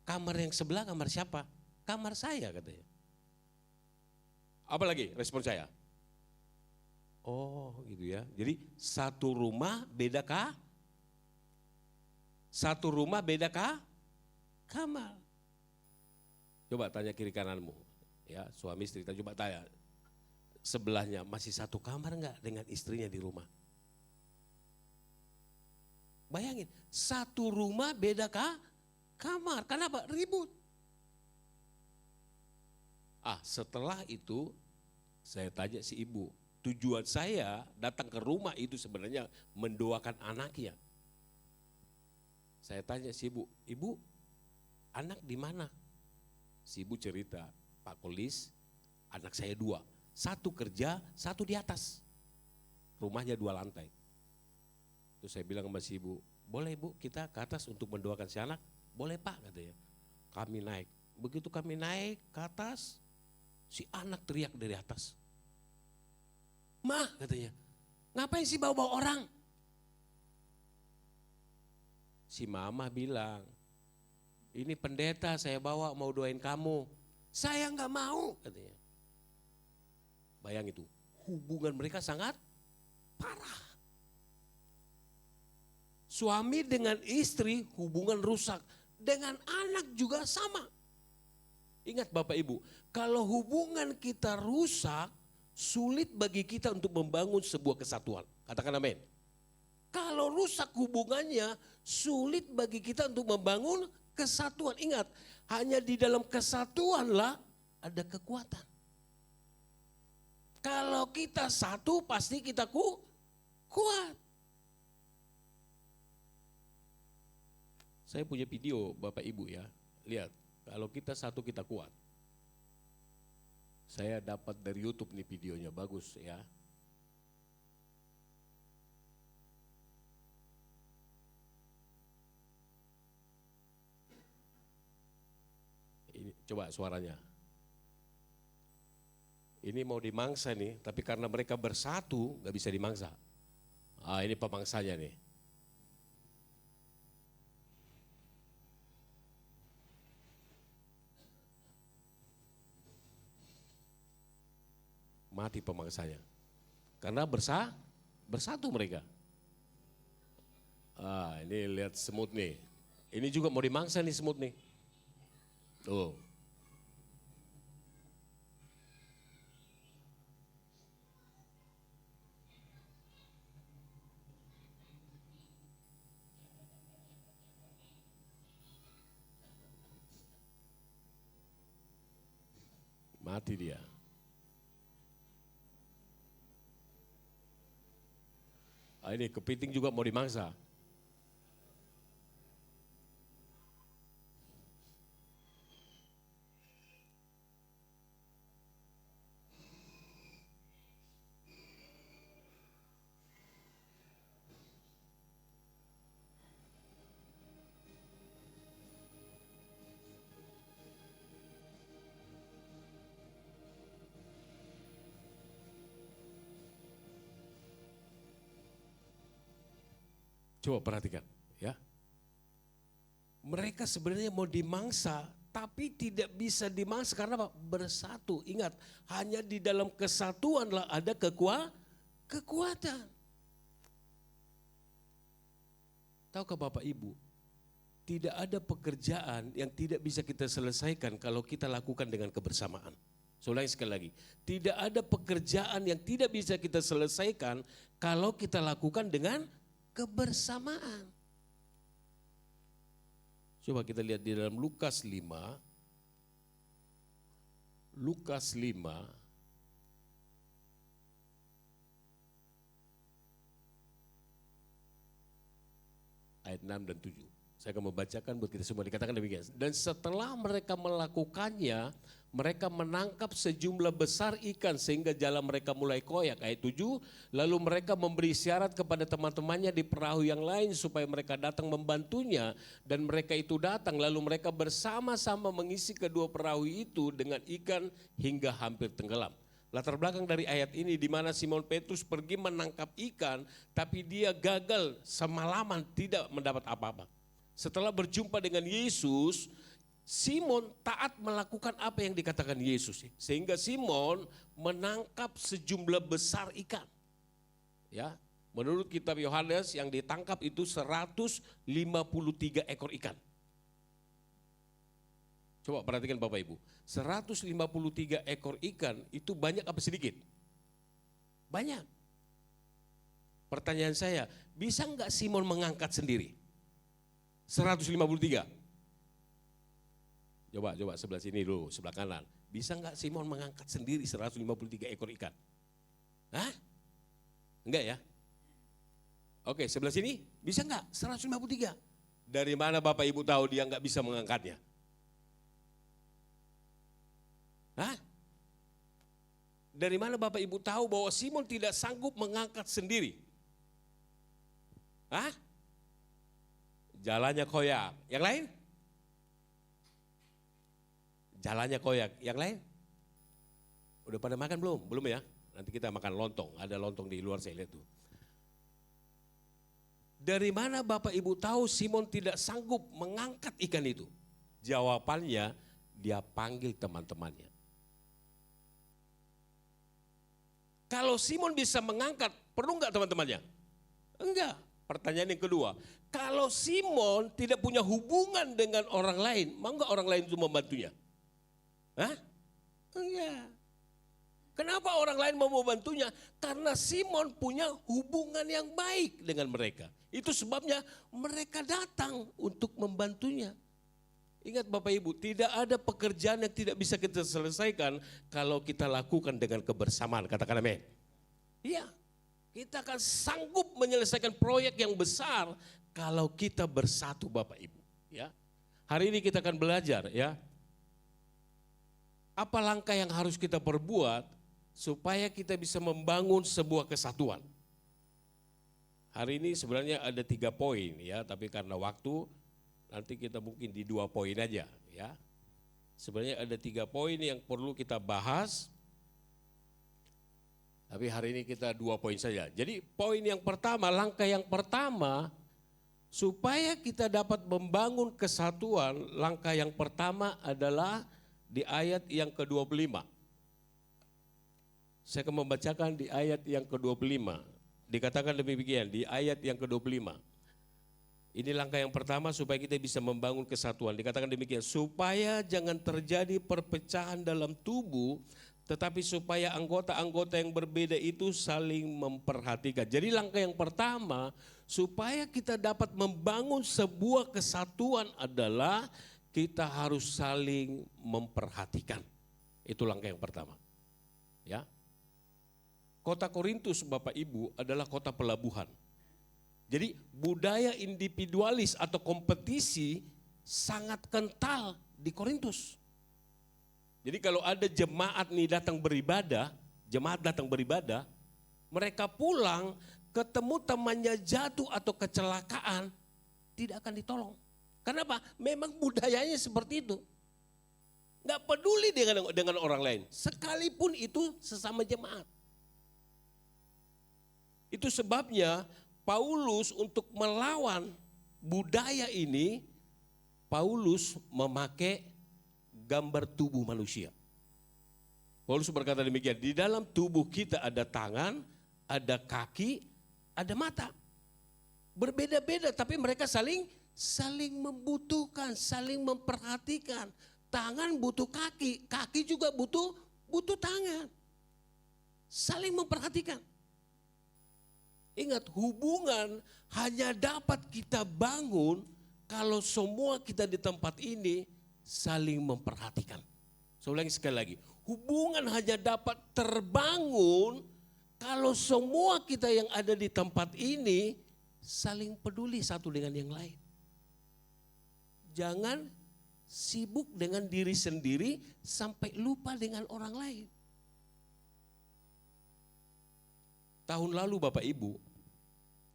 D: kamar yang sebelah kamar siapa? Kamar saya katanya. Apa lagi respon saya? Oh gitu ya, jadi satu rumah beda Satu rumah beda kamar. Coba tanya kiri kananmu, ya suami istri, coba tanya. Sebelahnya masih satu kamar enggak dengan istrinya di rumah? Bayangin, satu rumah beda kamar, kenapa? Ribut. Setelah itu saya tanya si ibu, tujuan saya datang ke rumah itu sebenarnya mendoakan anaknya. Saya tanya si ibu, Ibu, anak di mana? Si ibu cerita, Pak Kolis, anak saya 2. Satu kerja, satu di atas. Rumahnya 2 lantai. Terus saya bilang sama si ibu, boleh Bu kita ke atas untuk mendoakan si anak? Boleh Pak katanya. Kami naik. Begitu kami naik ke atas, si anak teriak dari atas. Mah katanya, ngapain sih bawa-bawa orang? Si mama bilang, ini pendeta saya bawa mau doain kamu. Saya nggak mau katanya. Bayang itu, hubungan mereka sangat parah. Suami dengan istri hubungan rusak, dengan anak juga sama. Ingat Bapak Ibu, kalau hubungan kita rusak, sulit bagi kita untuk membangun sebuah kesatuan. Katakan amin. Kalau rusak hubungannya, sulit bagi kita untuk membangun kesatuan. Ingat, hanya di dalam kesatuanlah ada kekuatan. Kalau kita satu pasti kita kuat. Saya punya video Bapak Ibu ya, lihat kalau kita satu kita kuat. Saya dapat dari YouTube nih videonya, bagus ya. Ini coba suaranya. Ini mau dimangsa nih, tapi karena mereka bersatu nggak bisa dimangsa. Ini pemangsanya nih. Mati pemangsanya. Karena bersatu mereka. Ini lihat semut nih. Ini juga mau dimangsa nih semut nih. Tuh. Mati dia. Ini kepiting juga mau dimangsa. Coba perhatikan ya. Mereka sebenarnya mau dimangsa tapi tidak bisa dimangsa karena apa? Bersatu. Ingat, hanya di dalam kesatuanlah ada kekuatan. Tahukah Bapak Ibu, tidak ada pekerjaan yang tidak bisa kita selesaikan kalau kita lakukan dengan kebersamaan. Saya ulangi sekali lagi, tidak ada pekerjaan yang tidak bisa kita selesaikan kalau kita lakukan dengan kebersamaan. Coba kita lihat di dalam Lukas 5. Lukas 5 ayat 6 dan 7. Saya akan membacakan buat kita semua, dikatakan demikian. Dan setelah mereka melakukannya, mereka menangkap sejumlah besar ikan sehingga jala mereka mulai koyak. Ayat 7, lalu mereka memberi syarat kepada teman-temannya di perahu yang lain supaya mereka datang membantunya. Dan mereka itu datang, lalu mereka bersama-sama mengisi kedua perahu itu dengan ikan hingga hampir tenggelam. Latar belakang dari ayat ini di mana Simon Petrus pergi menangkap ikan, tapi dia gagal semalaman tidak mendapat apa-apa. Setelah berjumpa dengan Yesus, Simon taat melakukan apa yang dikatakan Yesus. Sehingga Simon menangkap sejumlah besar ikan. Ya, menurut kitab Yohanes yang ditangkap itu 153 ekor ikan. Coba perhatikan Bapak Ibu, 153 ekor ikan itu banyak apa sedikit? Banyak. Pertanyaan saya, bisa enggak Simon mengangkat sendiri? 153. Coba sebelah sini dulu, sebelah kanan. Bisa enggak Simon mengangkat sendiri 153 ekor ikan? Hah? Enggak ya? Oke, sebelah sini bisa enggak 153? Dari mana Bapak Ibu tahu dia enggak bisa mengangkatnya? Hah? Dari mana Bapak Ibu tahu bahwa Simon tidak sanggup mengangkat sendiri? Hah? Jalannya koyak. Yang lain? Jalannya koyak. Yang lain? Udah pada makan belum? Belum ya? Nanti kita makan lontong. Ada lontong di luar saya lihat tuh. Dari mana Bapak Ibu tahu Simon tidak sanggup mengangkat ikan itu? Jawabannya, dia panggil teman-temannya. Kalau Simon bisa mengangkat, perlu enggak teman-temannya? Enggak. Pertanyaan yang kedua, kalau Simon tidak punya hubungan dengan orang lain, mau enggak orang lain itu membantunya? Hah? Enggak. Kenapa orang lain mau membantunya? Karena Simon punya hubungan yang baik dengan mereka. Itu sebabnya mereka datang untuk membantunya. Ingat Bapak Ibu, tidak ada pekerjaan yang tidak bisa kita selesaikan kalau kita lakukan dengan kebersamaan. Katakan amin. Iya, kita akan sanggup menyelesaikan proyek yang besar kalau kita bersatu Bapak Ibu. Ya, hari ini kita akan belajar ya, apa langkah yang harus kita perbuat supaya kita bisa membangun sebuah kesatuan. Hari ini sebenarnya ada 3 poin ya, tapi karena waktu nanti kita mungkin di 2 poin aja ya. Sebenarnya ada 3 poin yang perlu kita bahas, tapi hari ini kita 2 poin saja. Jadi poin yang pertama, langkah yang pertama supaya kita dapat membangun kesatuan, langkah yang pertama adalah di ayat yang ke-25. Saya akan membacakan di ayat yang ke-25. Dikatakan demikian di ayat yang ke-25. Ini langkah yang pertama supaya kita bisa membangun kesatuan. Dikatakan demikian, supaya jangan terjadi perpecahan dalam tubuh, tetapi supaya anggota-anggota yang berbeda itu saling memperhatikan. Jadi langkah yang pertama supaya kita dapat membangun sebuah kesatuan adalah kita harus saling memperhatikan. Itu langkah yang pertama. Ya. Kota Korintus Bapak Ibu adalah kota pelabuhan. Jadi budaya individualis atau kompetisi sangat kental di Korintus. Jadi kalau ada jemaat nih datang beribadah, mereka pulang ketemu temannya jatuh atau kecelakaan, tidak akan ditolong. Kenapa? Memang budayanya seperti itu. Nggak peduli dengan orang lain, sekalipun itu sesama jemaat. Itu sebabnya Paulus untuk melawan budaya ini, Paulus memakai gambar tubuh manusia. Paulus berkata demikian, di dalam tubuh kita ada tangan, ada kaki, ada mata. Berbeda-beda tapi mereka saling membutuhkan, saling memperhatikan. Tangan butuh kaki, kaki juga butuh tangan. Saling memperhatikan. Ingat, hubungan hanya dapat kita bangun kalau semua kita di tempat ini saling memperhatikan. Saya ulangi sekali lagi, hubungan hanya dapat terbangun kalau semua kita yang ada di tempat ini saling peduli satu dengan yang lain. Jangan sibuk dengan diri sendiri sampai lupa dengan orang lain. Tahun lalu Bapak Ibu,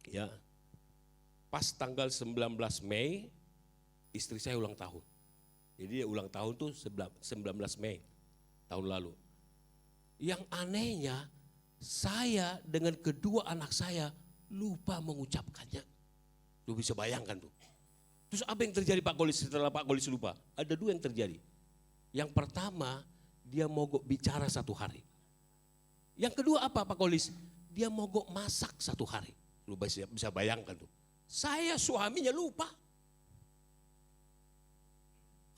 D: ya, pas tanggal 19 Mei istri saya ulang tahun. Jadi dia ulang tahun tuh 19 Mei tahun lalu. Yang anehnya saya dengan kedua anak saya lupa mengucapkannya. Lu bisa bayangkan tuh. Terus apa yang terjadi Pak Golis setelah Pak Golis lupa? Ada 2 yang terjadi. Yang pertama, dia mogok bicara 1 hari. Yang kedua apa Pak Golis? Dia mogok masak 1 hari. Lu bisa bayangkan tuh. Saya suaminya lupa.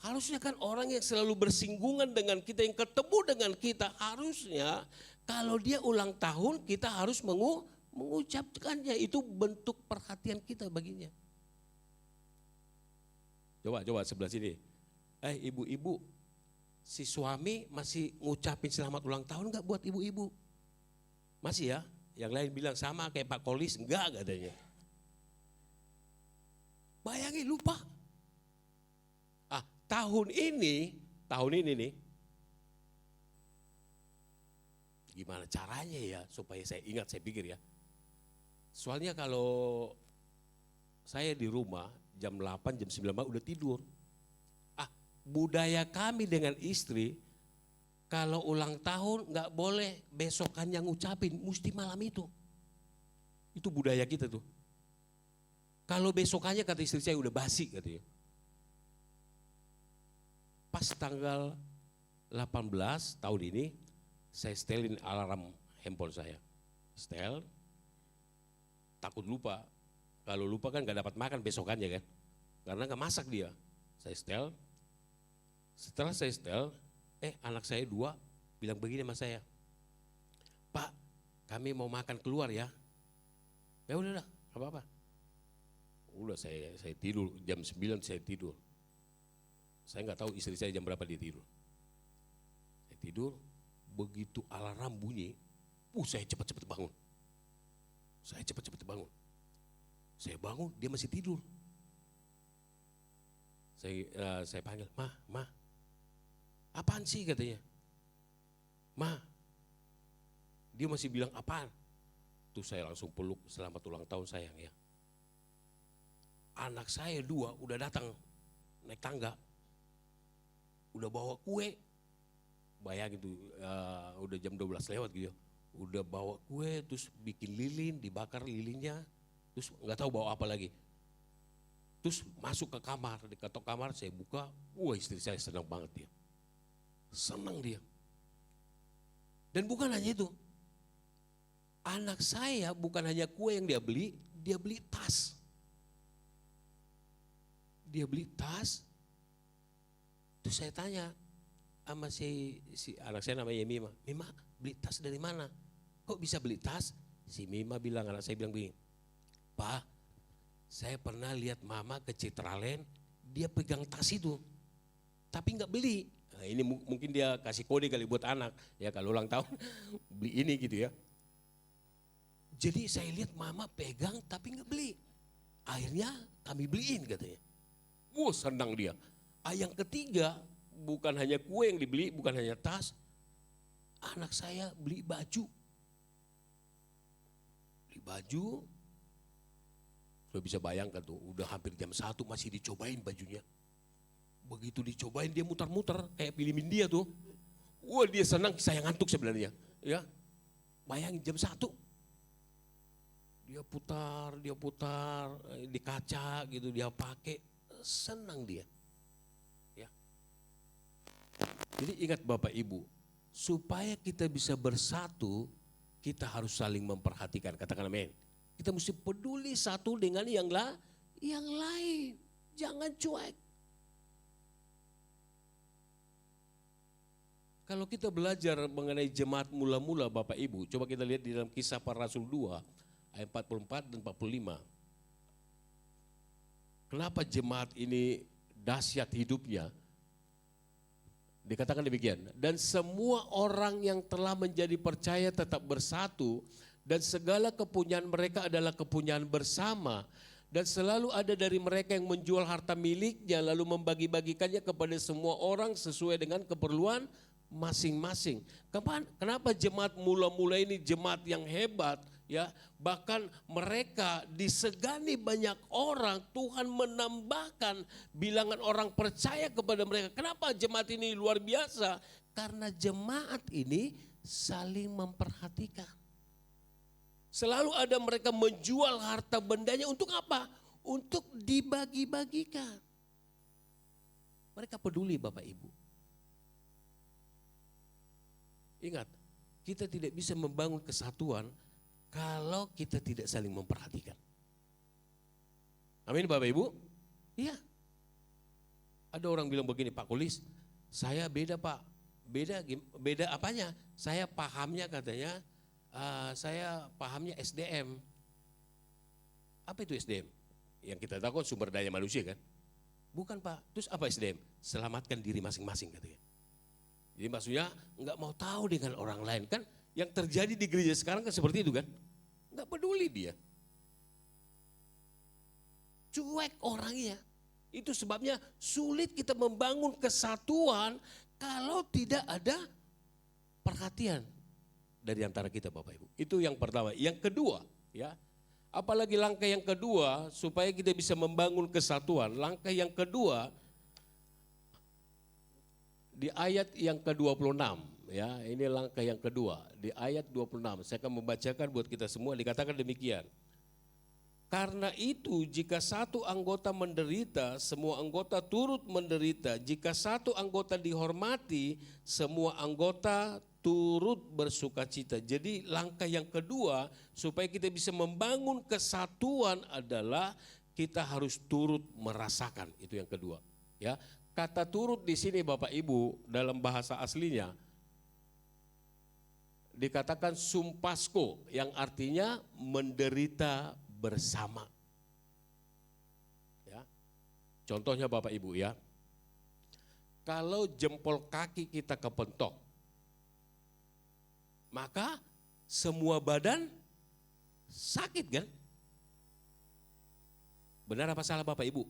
D: Harusnya kan orang yang selalu bersinggungan dengan kita, yang ketemu dengan kita, harusnya kalau dia ulang tahun kita harus mengucapkannya. Itu bentuk perhatian kita baginya. Coba sebelah sini. Ibu-ibu, si suami masih ngucapin selamat ulang tahun enggak buat ibu-ibu? Masih ya? Yang lain bilang sama kayak Pak Kolis, enggak katanya. Bayangin lupa. Tahun ini nih, gimana caranya ya supaya saya ingat, saya pikir ya. Soalnya kalau saya di rumah jam 8, jam 9 udah tidur. Budaya kami dengan istri, kalau ulang tahun nggak boleh besokannya ngucapin, mesti malam itu. Itu budaya kita tuh. Kalau besokannya kata istri saya udah basi katanya. Pas tanggal 18 tahun ini, saya setelin alarm handphone saya. Setel, takut lupa. Kalau lupa kan gak dapat makan besokannya kan. Karena gak masak dia. Saya setel, setelah saya setel, anak saya 2 bilang begini sama saya. Pak, kami mau makan keluar ya. Ya udah, gak apa-apa. Udah saya tidur, jam 9 saya tidur. Saya nggak tahu istri saya jam berapa dia tidur. Saya tidur, begitu alarm bunyi, saya cepat-cepat bangun. Saya cepat-cepat bangun. Saya bangun, dia masih tidur. Saya panggil, Ma, apaan sih katanya? Ma, dia masih bilang apaan? Tuh saya langsung peluk, selamat ulang tahun sayang ya. Anak saya 2 udah datang naik tangga, udah bawa kue, bayangin tuh udah jam 12 lewat gitu, udah bawa kue, terus bikin lilin, dibakar lilinnya, terus nggak tahu bawa apa lagi. Terus masuk ke kamar, diketok kamar, saya buka, istri saya senang banget dia, senang dia. Dan bukan hanya itu, anak saya bukan hanya kue yang dia beli tas. Dia beli tas, terus saya tanya sama si anak saya namanya Mima, Mima beli tas dari mana? Kok bisa beli tas? Si Mima bilang, anak saya bilang begini, Pak, saya pernah lihat Mama ke Citraland, dia pegang tas itu, tapi nggak beli. Nah, ini mungkin dia kasih kode kali buat anak, ya kalau ulang tahun beli ini gitu ya. Jadi saya lihat Mama pegang tapi nggak beli. Akhirnya kami beliin katanya. Senang dia. Yang ketiga, bukan hanya kue yang dibeli, bukan hanya tas. Anak saya beli baju. Beli baju, sudah bisa bayangkan tuh, udah hampir jam 1 masih dicobain bajunya. Begitu dicobain dia muter-muter, kayak film India tuh. Dia senang, saya ngantuk sebenarnya. Ya, bayangin jam 1. Dia putar di kaca gitu, dia pakai, senang dia. Ya. Jadi ingat Bapak Ibu, supaya kita bisa bersatu, kita harus saling memperhatikan, katakan amin. Kita mesti peduli satu dengan yang lain, jangan cuek. Kalau kita belajar mengenai jemaat mula-mula Bapak Ibu, coba kita lihat di dalam Kisah Para Rasul 2, ayat 44 dan 45. Kenapa jemaat ini dahsyat hidupnya? Dikatakan demikian, dan semua orang yang telah menjadi percaya tetap bersatu, dan segala kepunyaan mereka adalah kepunyaan bersama, dan selalu ada dari mereka yang menjual harta miliknya lalu membagi-bagikannya kepada semua orang sesuai dengan keperluan masing-masing. Kenapa jemaat mula-mula ini jemaat yang hebat? Ya, bahkan mereka disegani banyak orang, Tuhan menambahkan bilangan orang percaya kepada mereka. Kenapa jemaat ini luar biasa? Karena jemaat ini saling memperhatikan. Selalu ada mereka menjual harta bendanya untuk apa? Untuk dibagi-bagikan. Mereka peduli Bapak Ibu. Ingat, kita tidak bisa membangun kesatuan kalau kita tidak saling memperhatikan. Amin Bapak Ibu? Iya. Ada orang bilang begini, Pak Kulis, saya beda Pak. Beda apanya? Saya pahamnya katanya, saya pahamnya SDM. Apa itu SDM? Yang kita tahu kan sumber daya manusia kan? Bukan Pak, terus apa SDM? Selamatkan diri masing-masing katanya. Jadi maksudnya nggak mau tahu dengan orang lain kan? Yang terjadi di gereja sekarang kan seperti itu kan? Nggak peduli dia. Cuek orangnya. Itu sebabnya sulit kita membangun kesatuan kalau tidak ada perhatian dari antara kita Bapak Ibu. Itu yang pertama. Yang kedua, ya. Apalagi langkah yang kedua supaya kita bisa membangun kesatuan. Langkah yang kedua di ayat yang ke-26. Ya, ini langkah yang kedua di ayat 26. Saya akan membacakan buat kita semua, dikatakan demikian. Karena itu jika satu anggota menderita, semua anggota turut menderita. Jika satu anggota dihormati, semua anggota turut bersukacita. Jadi langkah yang kedua supaya kita bisa membangun kesatuan adalah kita harus turut merasakan. Itu yang kedua. Ya, kata turut di sini Bapak Ibu dalam bahasa aslinya dikatakan sumpasko yang artinya menderita bersama. Ya. Contohnya Bapak Ibu ya. Kalau jempol kaki kita kepentok, maka semua badan sakit kan? Benar apa salah Bapak Ibu?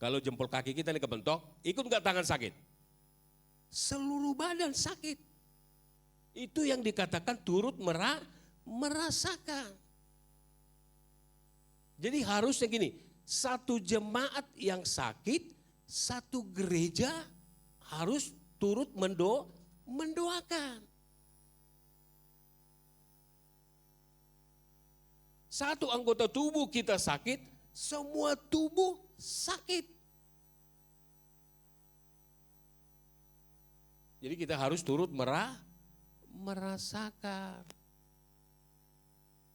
D: Kalau jempol kaki kita ini kepentok, ikut nggak tangan sakit? Seluruh badan sakit. Itu yang dikatakan turut merasakan. Jadi harusnya gini, satu jemaat yang sakit, satu gereja harus turut mendoakan. Satu anggota tubuh kita sakit, semua tubuh sakit. Jadi kita harus turut merasakan.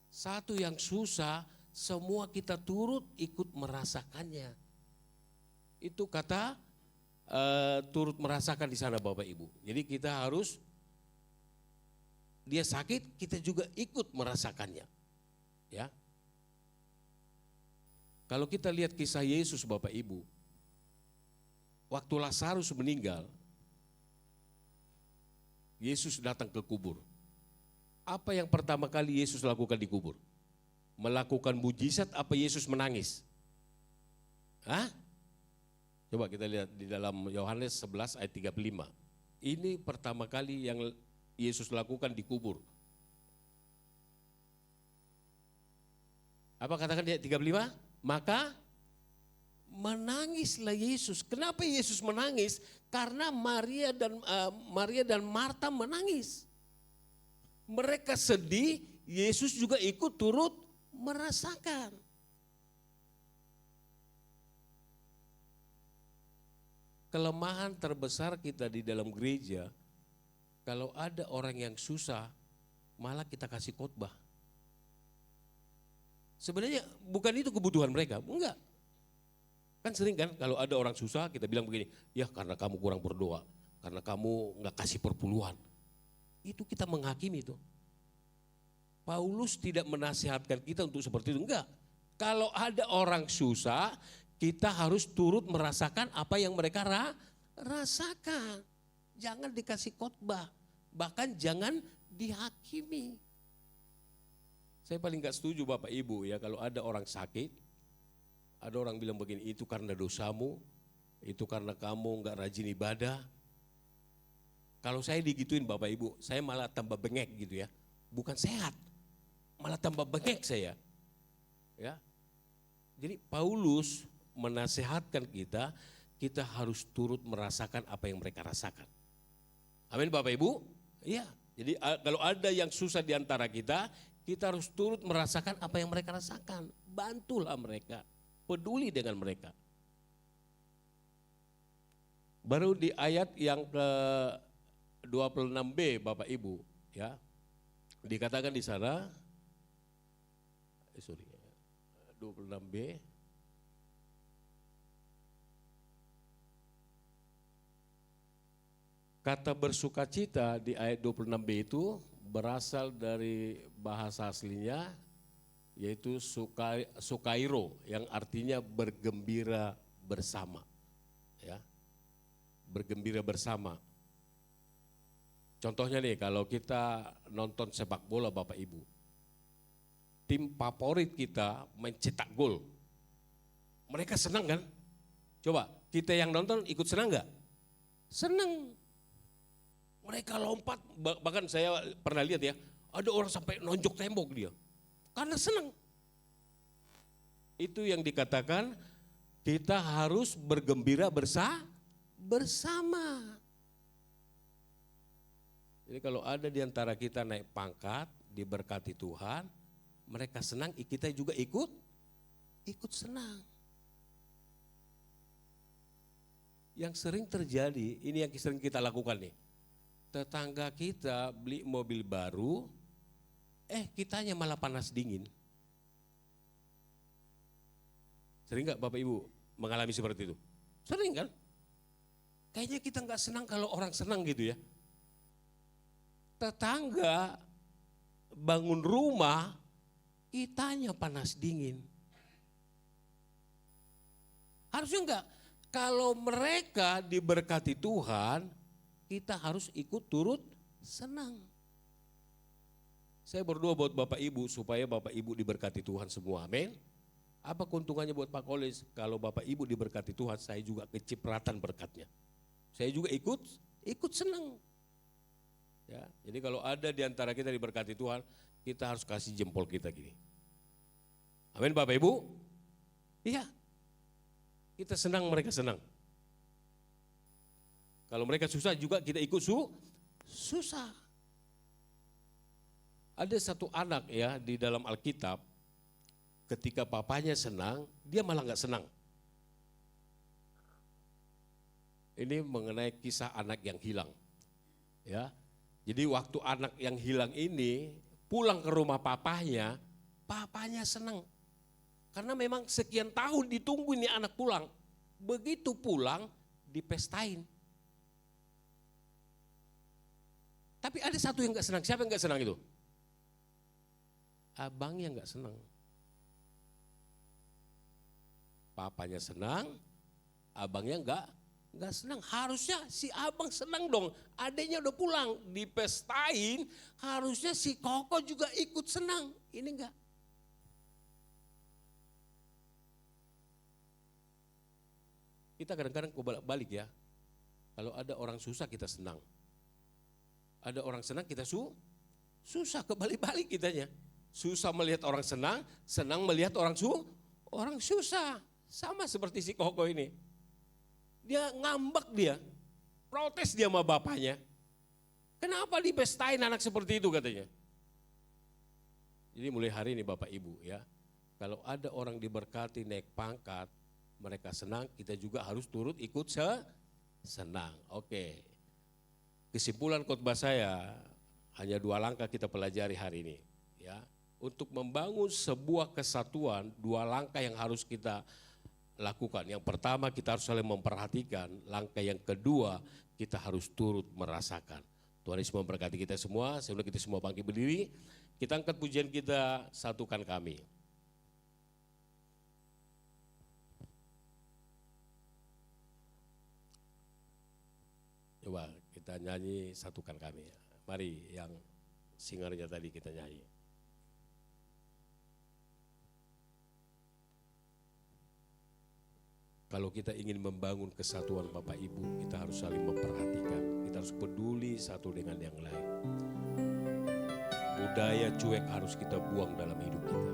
D: Satu yang susah, semua kita turut ikut merasakannya. Itu kata turut merasakan di sana Bapak Ibu. Jadi kita harus, dia sakit, kita juga ikut merasakannya. Ya. Kalau kita lihat kisah Yesus Bapak Ibu, waktu Lazarus meninggal, Yesus datang ke kubur. Apa yang pertama kali Yesus lakukan di kubur? Melakukan mujizat apa Yesus menangis? Hah? Coba kita lihat di dalam Yohanes 11 ayat 35. Ini pertama kali yang Yesus lakukan di kubur. Apa katakan dia 35? Maka menangislah Yesus. Kenapa Yesus menangis? Karena Maria dan Marta menangis. Mereka sedih, Yesus juga ikut turut merasakan. Kelemahan terbesar kita di dalam gereja, kalau ada orang yang susah, malah kita kasih khotbah. Sebenarnya bukan itu kebutuhan mereka, enggak. Kan sering kan kalau ada orang susah kita bilang begini, ya karena kamu kurang berdoa, karena kamu enggak kasih perpuluhan. Itu kita menghakimi itu. Paulus tidak menasihatkan kita untuk seperti itu, enggak. Kalau ada orang susah, kita harus turut merasakan apa yang mereka rasakan. Jangan dikasih khotbah, bahkan jangan dihakimi. Saya paling enggak setuju Bapak Ibu ya kalau ada orang sakit, ada orang bilang begini, itu karena dosamu, itu karena kamu enggak rajin ibadah. Kalau saya digituin Bapak Ibu, saya malah tambah bengek gitu ya, bukan sehat. Malah tambah bengek saya. Ya. Jadi Paulus menasehatkan kita, kita harus turut merasakan apa yang mereka rasakan. Amin Bapak Ibu? Iya. Jadi kalau ada yang susah di antara kita harus turut merasakan apa yang mereka rasakan. Bantulah mereka, peduli dengan mereka. Baru di ayat yang ke 26b Bapak Ibu, ya. Dikatakan di sana 26b. Kata bersukacita di ayat 26b itu berasal dari bahasa aslinya yaitu sukairo yang artinya bergembira bersama. Ya. Bergembira bersama. Contohnya nih kalau kita nonton sepak bola Bapak Ibu. Tim favorit kita mencetak gol. Mereka senang kan? Coba kita yang nonton ikut senang gak? Senang. Mereka lompat, bahkan saya pernah lihat ya, ada orang sampai nonjok tembok dia. Karena senang. Itu yang dikatakan kita harus bergembira bersama. Jadi kalau ada di antara kita naik pangkat, diberkati Tuhan, mereka senang, kita juga ikut ikut senang. Yang sering terjadi, ini yang sering kita lakukan nih. Tetangga kita beli mobil baru, kitanya malah panas dingin. Sering nggak Bapak Ibu mengalami seperti itu? Sering kan? Kayaknya kita nggak senang kalau orang senang gitu ya. Tetangga bangun rumah, kitanya panas dingin. Harusnya enggak. Kalau mereka diberkati Tuhan, kita harus ikut turut senang. Saya berdoa buat Bapak Ibu supaya Bapak Ibu diberkati Tuhan semua. Amin. Apa keuntungannya buat Pak Kolis? Kalau Bapak Ibu diberkati Tuhan, saya juga kecipratan berkatnya. Saya juga ikut senang. Ya, jadi kalau ada di antara kita diberkati Tuhan, kita harus kasih jempol kita gini. Amin Bapak Ibu? Iya. Kita senang, mereka senang. Kalau mereka susah juga kita ikut susah. Ada satu anak ya di dalam Alkitab, ketika papanya senang, dia malah nggak senang. Ini mengenai kisah anak yang hilang. Ya, jadi waktu anak yang hilang ini pulang ke rumah papanya senang. Karena memang sekian tahun ditunggu ini anak pulang. Begitu pulang, dipestain. Tapi ada satu yang gak senang. Siapa yang gak senang itu? Abangnya gak senang. Papanya senang, abangnya gak senang. Harusnya si abang senang dong. Adanya udah pulang, dipestain. Harusnya si Koko juga ikut senang. Ini enggak. Kita kadang-kadang balik ya, kalau ada orang susah kita senang. Ada orang senang kita susah, kebalik-balik kitanya. Susah melihat orang senang, senang melihat orang susah. Sama seperti si Koko ini. Dia ngambek dia, protes dia sama bapaknya. Kenapa dipestain anak seperti itu katanya. Jadi mulai hari ini Bapak Ibu ya, kalau ada orang diberkati naik pangkat, mereka senang, kita juga harus turut ikut senang. Oke. Kesimpulan khotbah saya, hanya 2 langkah kita pelajari hari ini. Ya, untuk membangun sebuah kesatuan, 2 langkah yang harus kita lakukan. Yang pertama kita harus saling memperhatikan, langkah yang kedua kita harus turut merasakan. Tuhan Yesus memberkati kita semua, sebelum kita semua bangkit berdiri, kita angkat pujian kita, satukan kami. Coba kita nyanyi satukan kami. Mari yang singernya tadi kita nyanyi. Kalau kita ingin membangun kesatuan Bapak Ibu, kita harus saling memperhatikan. Kita harus peduli satu dengan yang lain. Budaya cuek harus kita buang dalam hidup kita.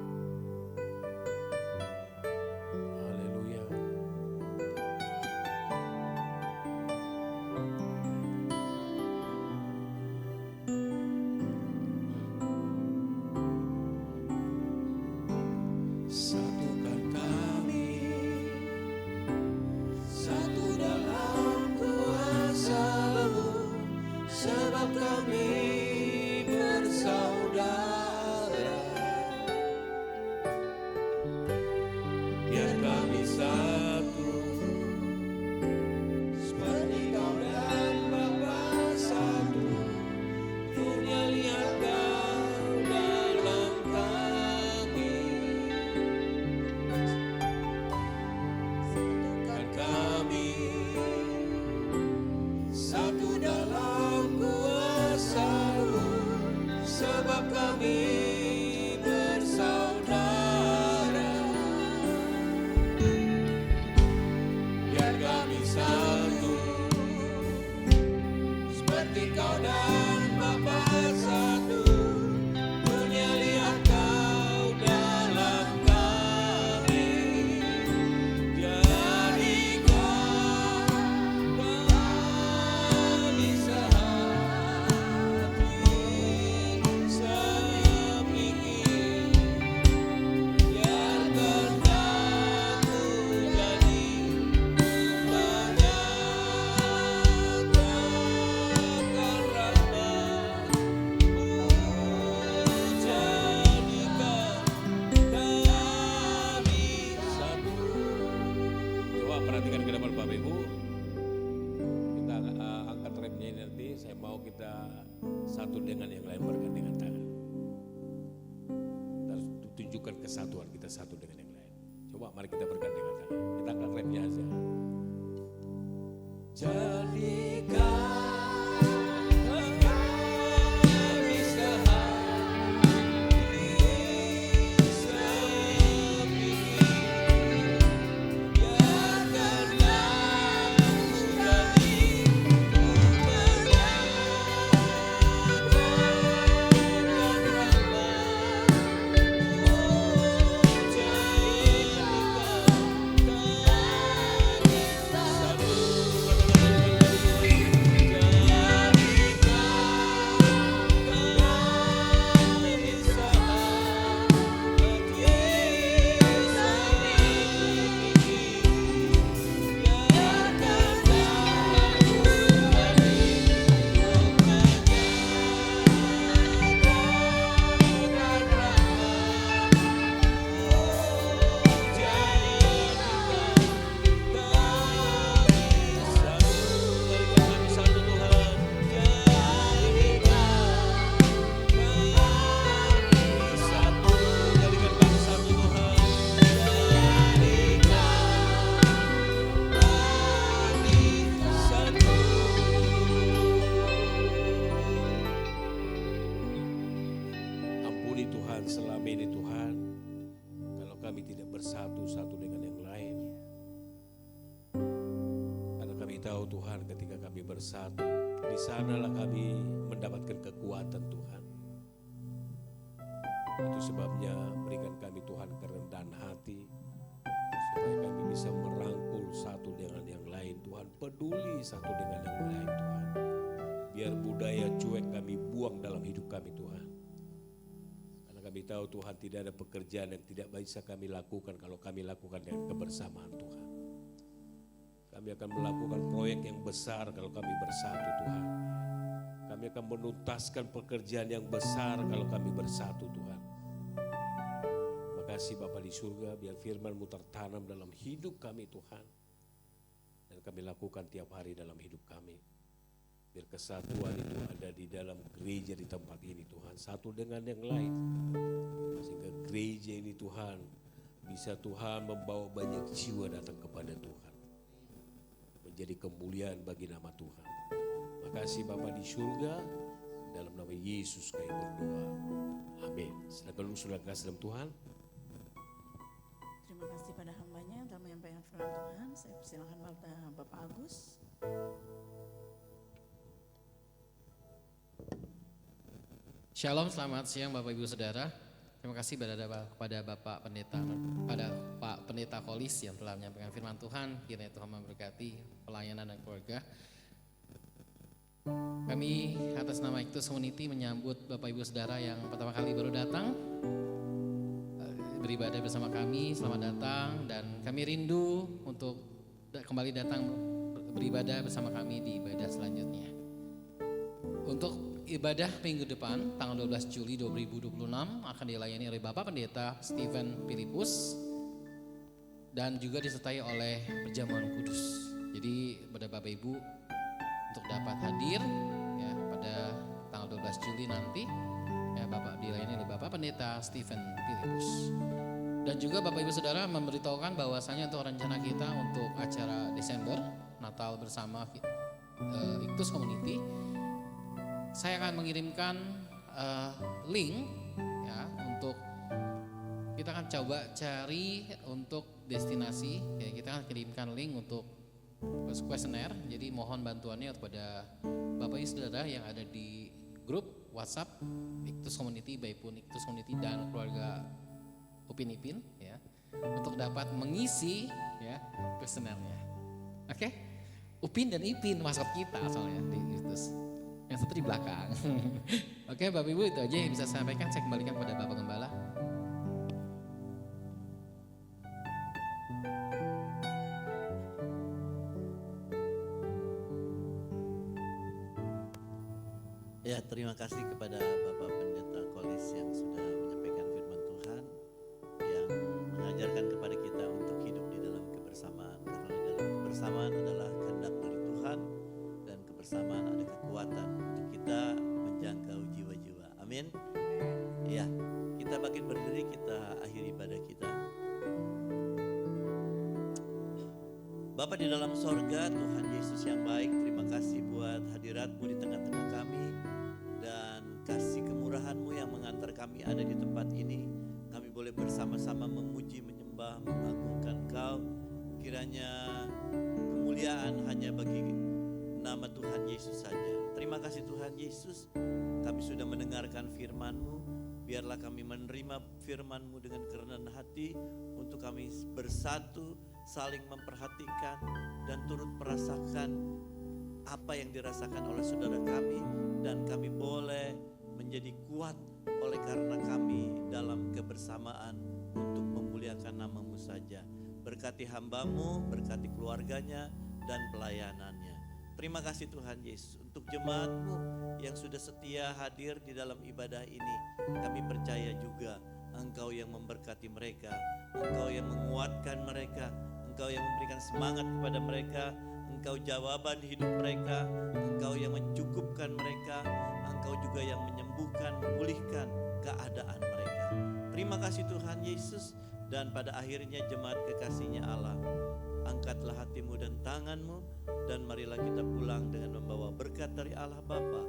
D: satu dengan yang lain bergandengan tangan. Kita harus tunjukkan kesatuan kita satu dengan yang lain. Coba mari kita bergandengan tangan. Kita angkat remnya aja. Jadikan selama ini Tuhan, kalau kami tidak bersatu satu dengan yang lain, karena kami tahu Tuhan ketika kami bersatu, di sanalah kami mendapatkan kekuatan Tuhan. Itu sebabnya berikan kami Tuhan kerendahan hati, supaya kami bisa merangkul satu dengan yang lain Tuhan, peduli satu dengan yang lain Tuhan. Biar budaya cuek kami buang dalam hidup kami Tuhan. Kami tahu Tuhan tidak ada pekerjaan yang tidak bisa kami lakukan kalau kami lakukan dengan kebersamaan Tuhan. Kami akan melakukan proyek yang besar kalau kami bersatu Tuhan. Kami akan menuntaskan pekerjaan yang besar kalau kami bersatu Tuhan. Makasih Bapa di surga, biar firman-Mu tertanam dalam hidup kami Tuhan. Dan kami lakukan tiap hari dalam hidup kami. Biar kesatuan itu ada di dalam gereja di tempat ini Tuhan, satu dengan yang lain. Sehingga gereja ini Tuhan, bisa Tuhan membawa banyak jiwa datang kepada Tuhan. Menjadi kemuliaan bagi nama Tuhan. Makasih Bapa di surga, dalam nama Yesus kami berdoa. Amin. Silakan saudara kasih dalam Tuhan.
A: Terima kasih pada hambanya dalam menyampaikan firman Tuhan. Saya persilakan Bapak Agus.
C: Shalom, selamat siang Bapak Ibu Saudara. Terima kasih kepada Bapak Pendeta, pada Pak Pendeta Kolis yang telah menyampaikan firman Tuhan. Kiranya Tuhan memberkati pelayanan dan keluarga. Kami atas nama Iktus Community menyambut Bapak Ibu Saudara yang pertama kali baru datang beribadah bersama kami. Selamat datang dan kami rindu untuk kembali datang beribadah bersama kami di ibadah selanjutnya. Untuk ibadah minggu depan tanggal 12 Juli 2026 akan dilayani oleh Bapak Pendeta Stephen Filipus dan juga disertai oleh perjamuan kudus. Jadi pada Bapak Ibu untuk dapat hadir ya pada tanggal 12 Juli nanti ya Bapak dilayani oleh Bapak Pendeta Stephen Filipus. Dan juga Bapak Ibu Saudara memberitahukan bahwasanya untuk rencana kita untuk acara Desember Natal bersama Iktus Community, saya akan mengirimkan link ya untuk kita akan coba cari untuk destinasi ya, kita akan kirimkan link untuk kuesioner. Jadi mohon bantuannya kepada Bapak Ibu Saudara yang ada di grup WhatsApp Iktus Community Baipun Iktus Community dan keluarga Upin Ipin ya untuk dapat mengisi ya kuesionernya. Oke? Upin dan Ipin maskot kita soalnya di Iktus. Yang satu di belakang. Oke Bapak Ibu, itu aja yang bisa saya sampaikan. Saya kembalikan kepada Bapak Gembala.
E: Ya, terima kasih kepada Bapak Pendeta Kolis yang sudah menyampaikan firman Tuhan, yang mengajarkan kepada kita untuk hidup di dalam kebersamaan. Karena di dalam kebersamaan adalah kehendak dari Tuhan, dan kebersamaan ada kekuatan untuk kita menjangkau Amin. Ya, kita bangkit berdiri, kita akhiri ibadah kita. Bapa di dalam sorga, Tuhan Yesus yang baik, terima kasih buat hadirat-Mu di tengah-tengah kami dan kasih kemurahan-Mu yang mengantar kami ada di tempat ini. Kami boleh bersama-sama memuji, menyembah, mengagungkan Kau. Kiranya kemuliaan hanya bagi nama Tuhan Yesus saja. Terima kasih Tuhan Yesus, kami sudah mendengarkan firman-Mu. Biarlah kami menerima firman-Mu dengan kerendahan hati untuk kami bersatu, saling memperhatikan dan turut merasakan apa yang dirasakan oleh saudara kami, dan kami boleh menjadi kuat oleh karena kami dalam kebersamaan untuk memuliakan nama-Mu saja. Berkati hamba-Mu, berkati keluarganya dan pelayanannya. Terima kasih Tuhan Yesus untuk jemaat-Mu yang sudah setia hadir di dalam ibadah ini. Kami percaya juga Engkau yang memberkati mereka, Engkau yang menguatkan mereka, Engkau yang memberikan semangat kepada mereka, Engkau jawaban hidup mereka, Engkau yang mencukupkan mereka, Engkau juga yang menyembuhkan, memulihkan keadaan mereka. Terima kasih Tuhan Yesus, dan pada akhirnya jemaat kekasihnya Allah, angkatlah hatimu dan tanganmu, dan marilah kita pulang dengan membawa berkat dari Allah Bapa,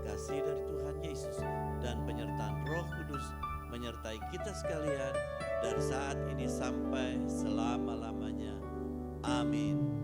E: kasih dari Tuhan Yesus, dan penyertaan Roh Kudus menyertai kita sekalian dari saat ini sampai selama-lamanya. Amin.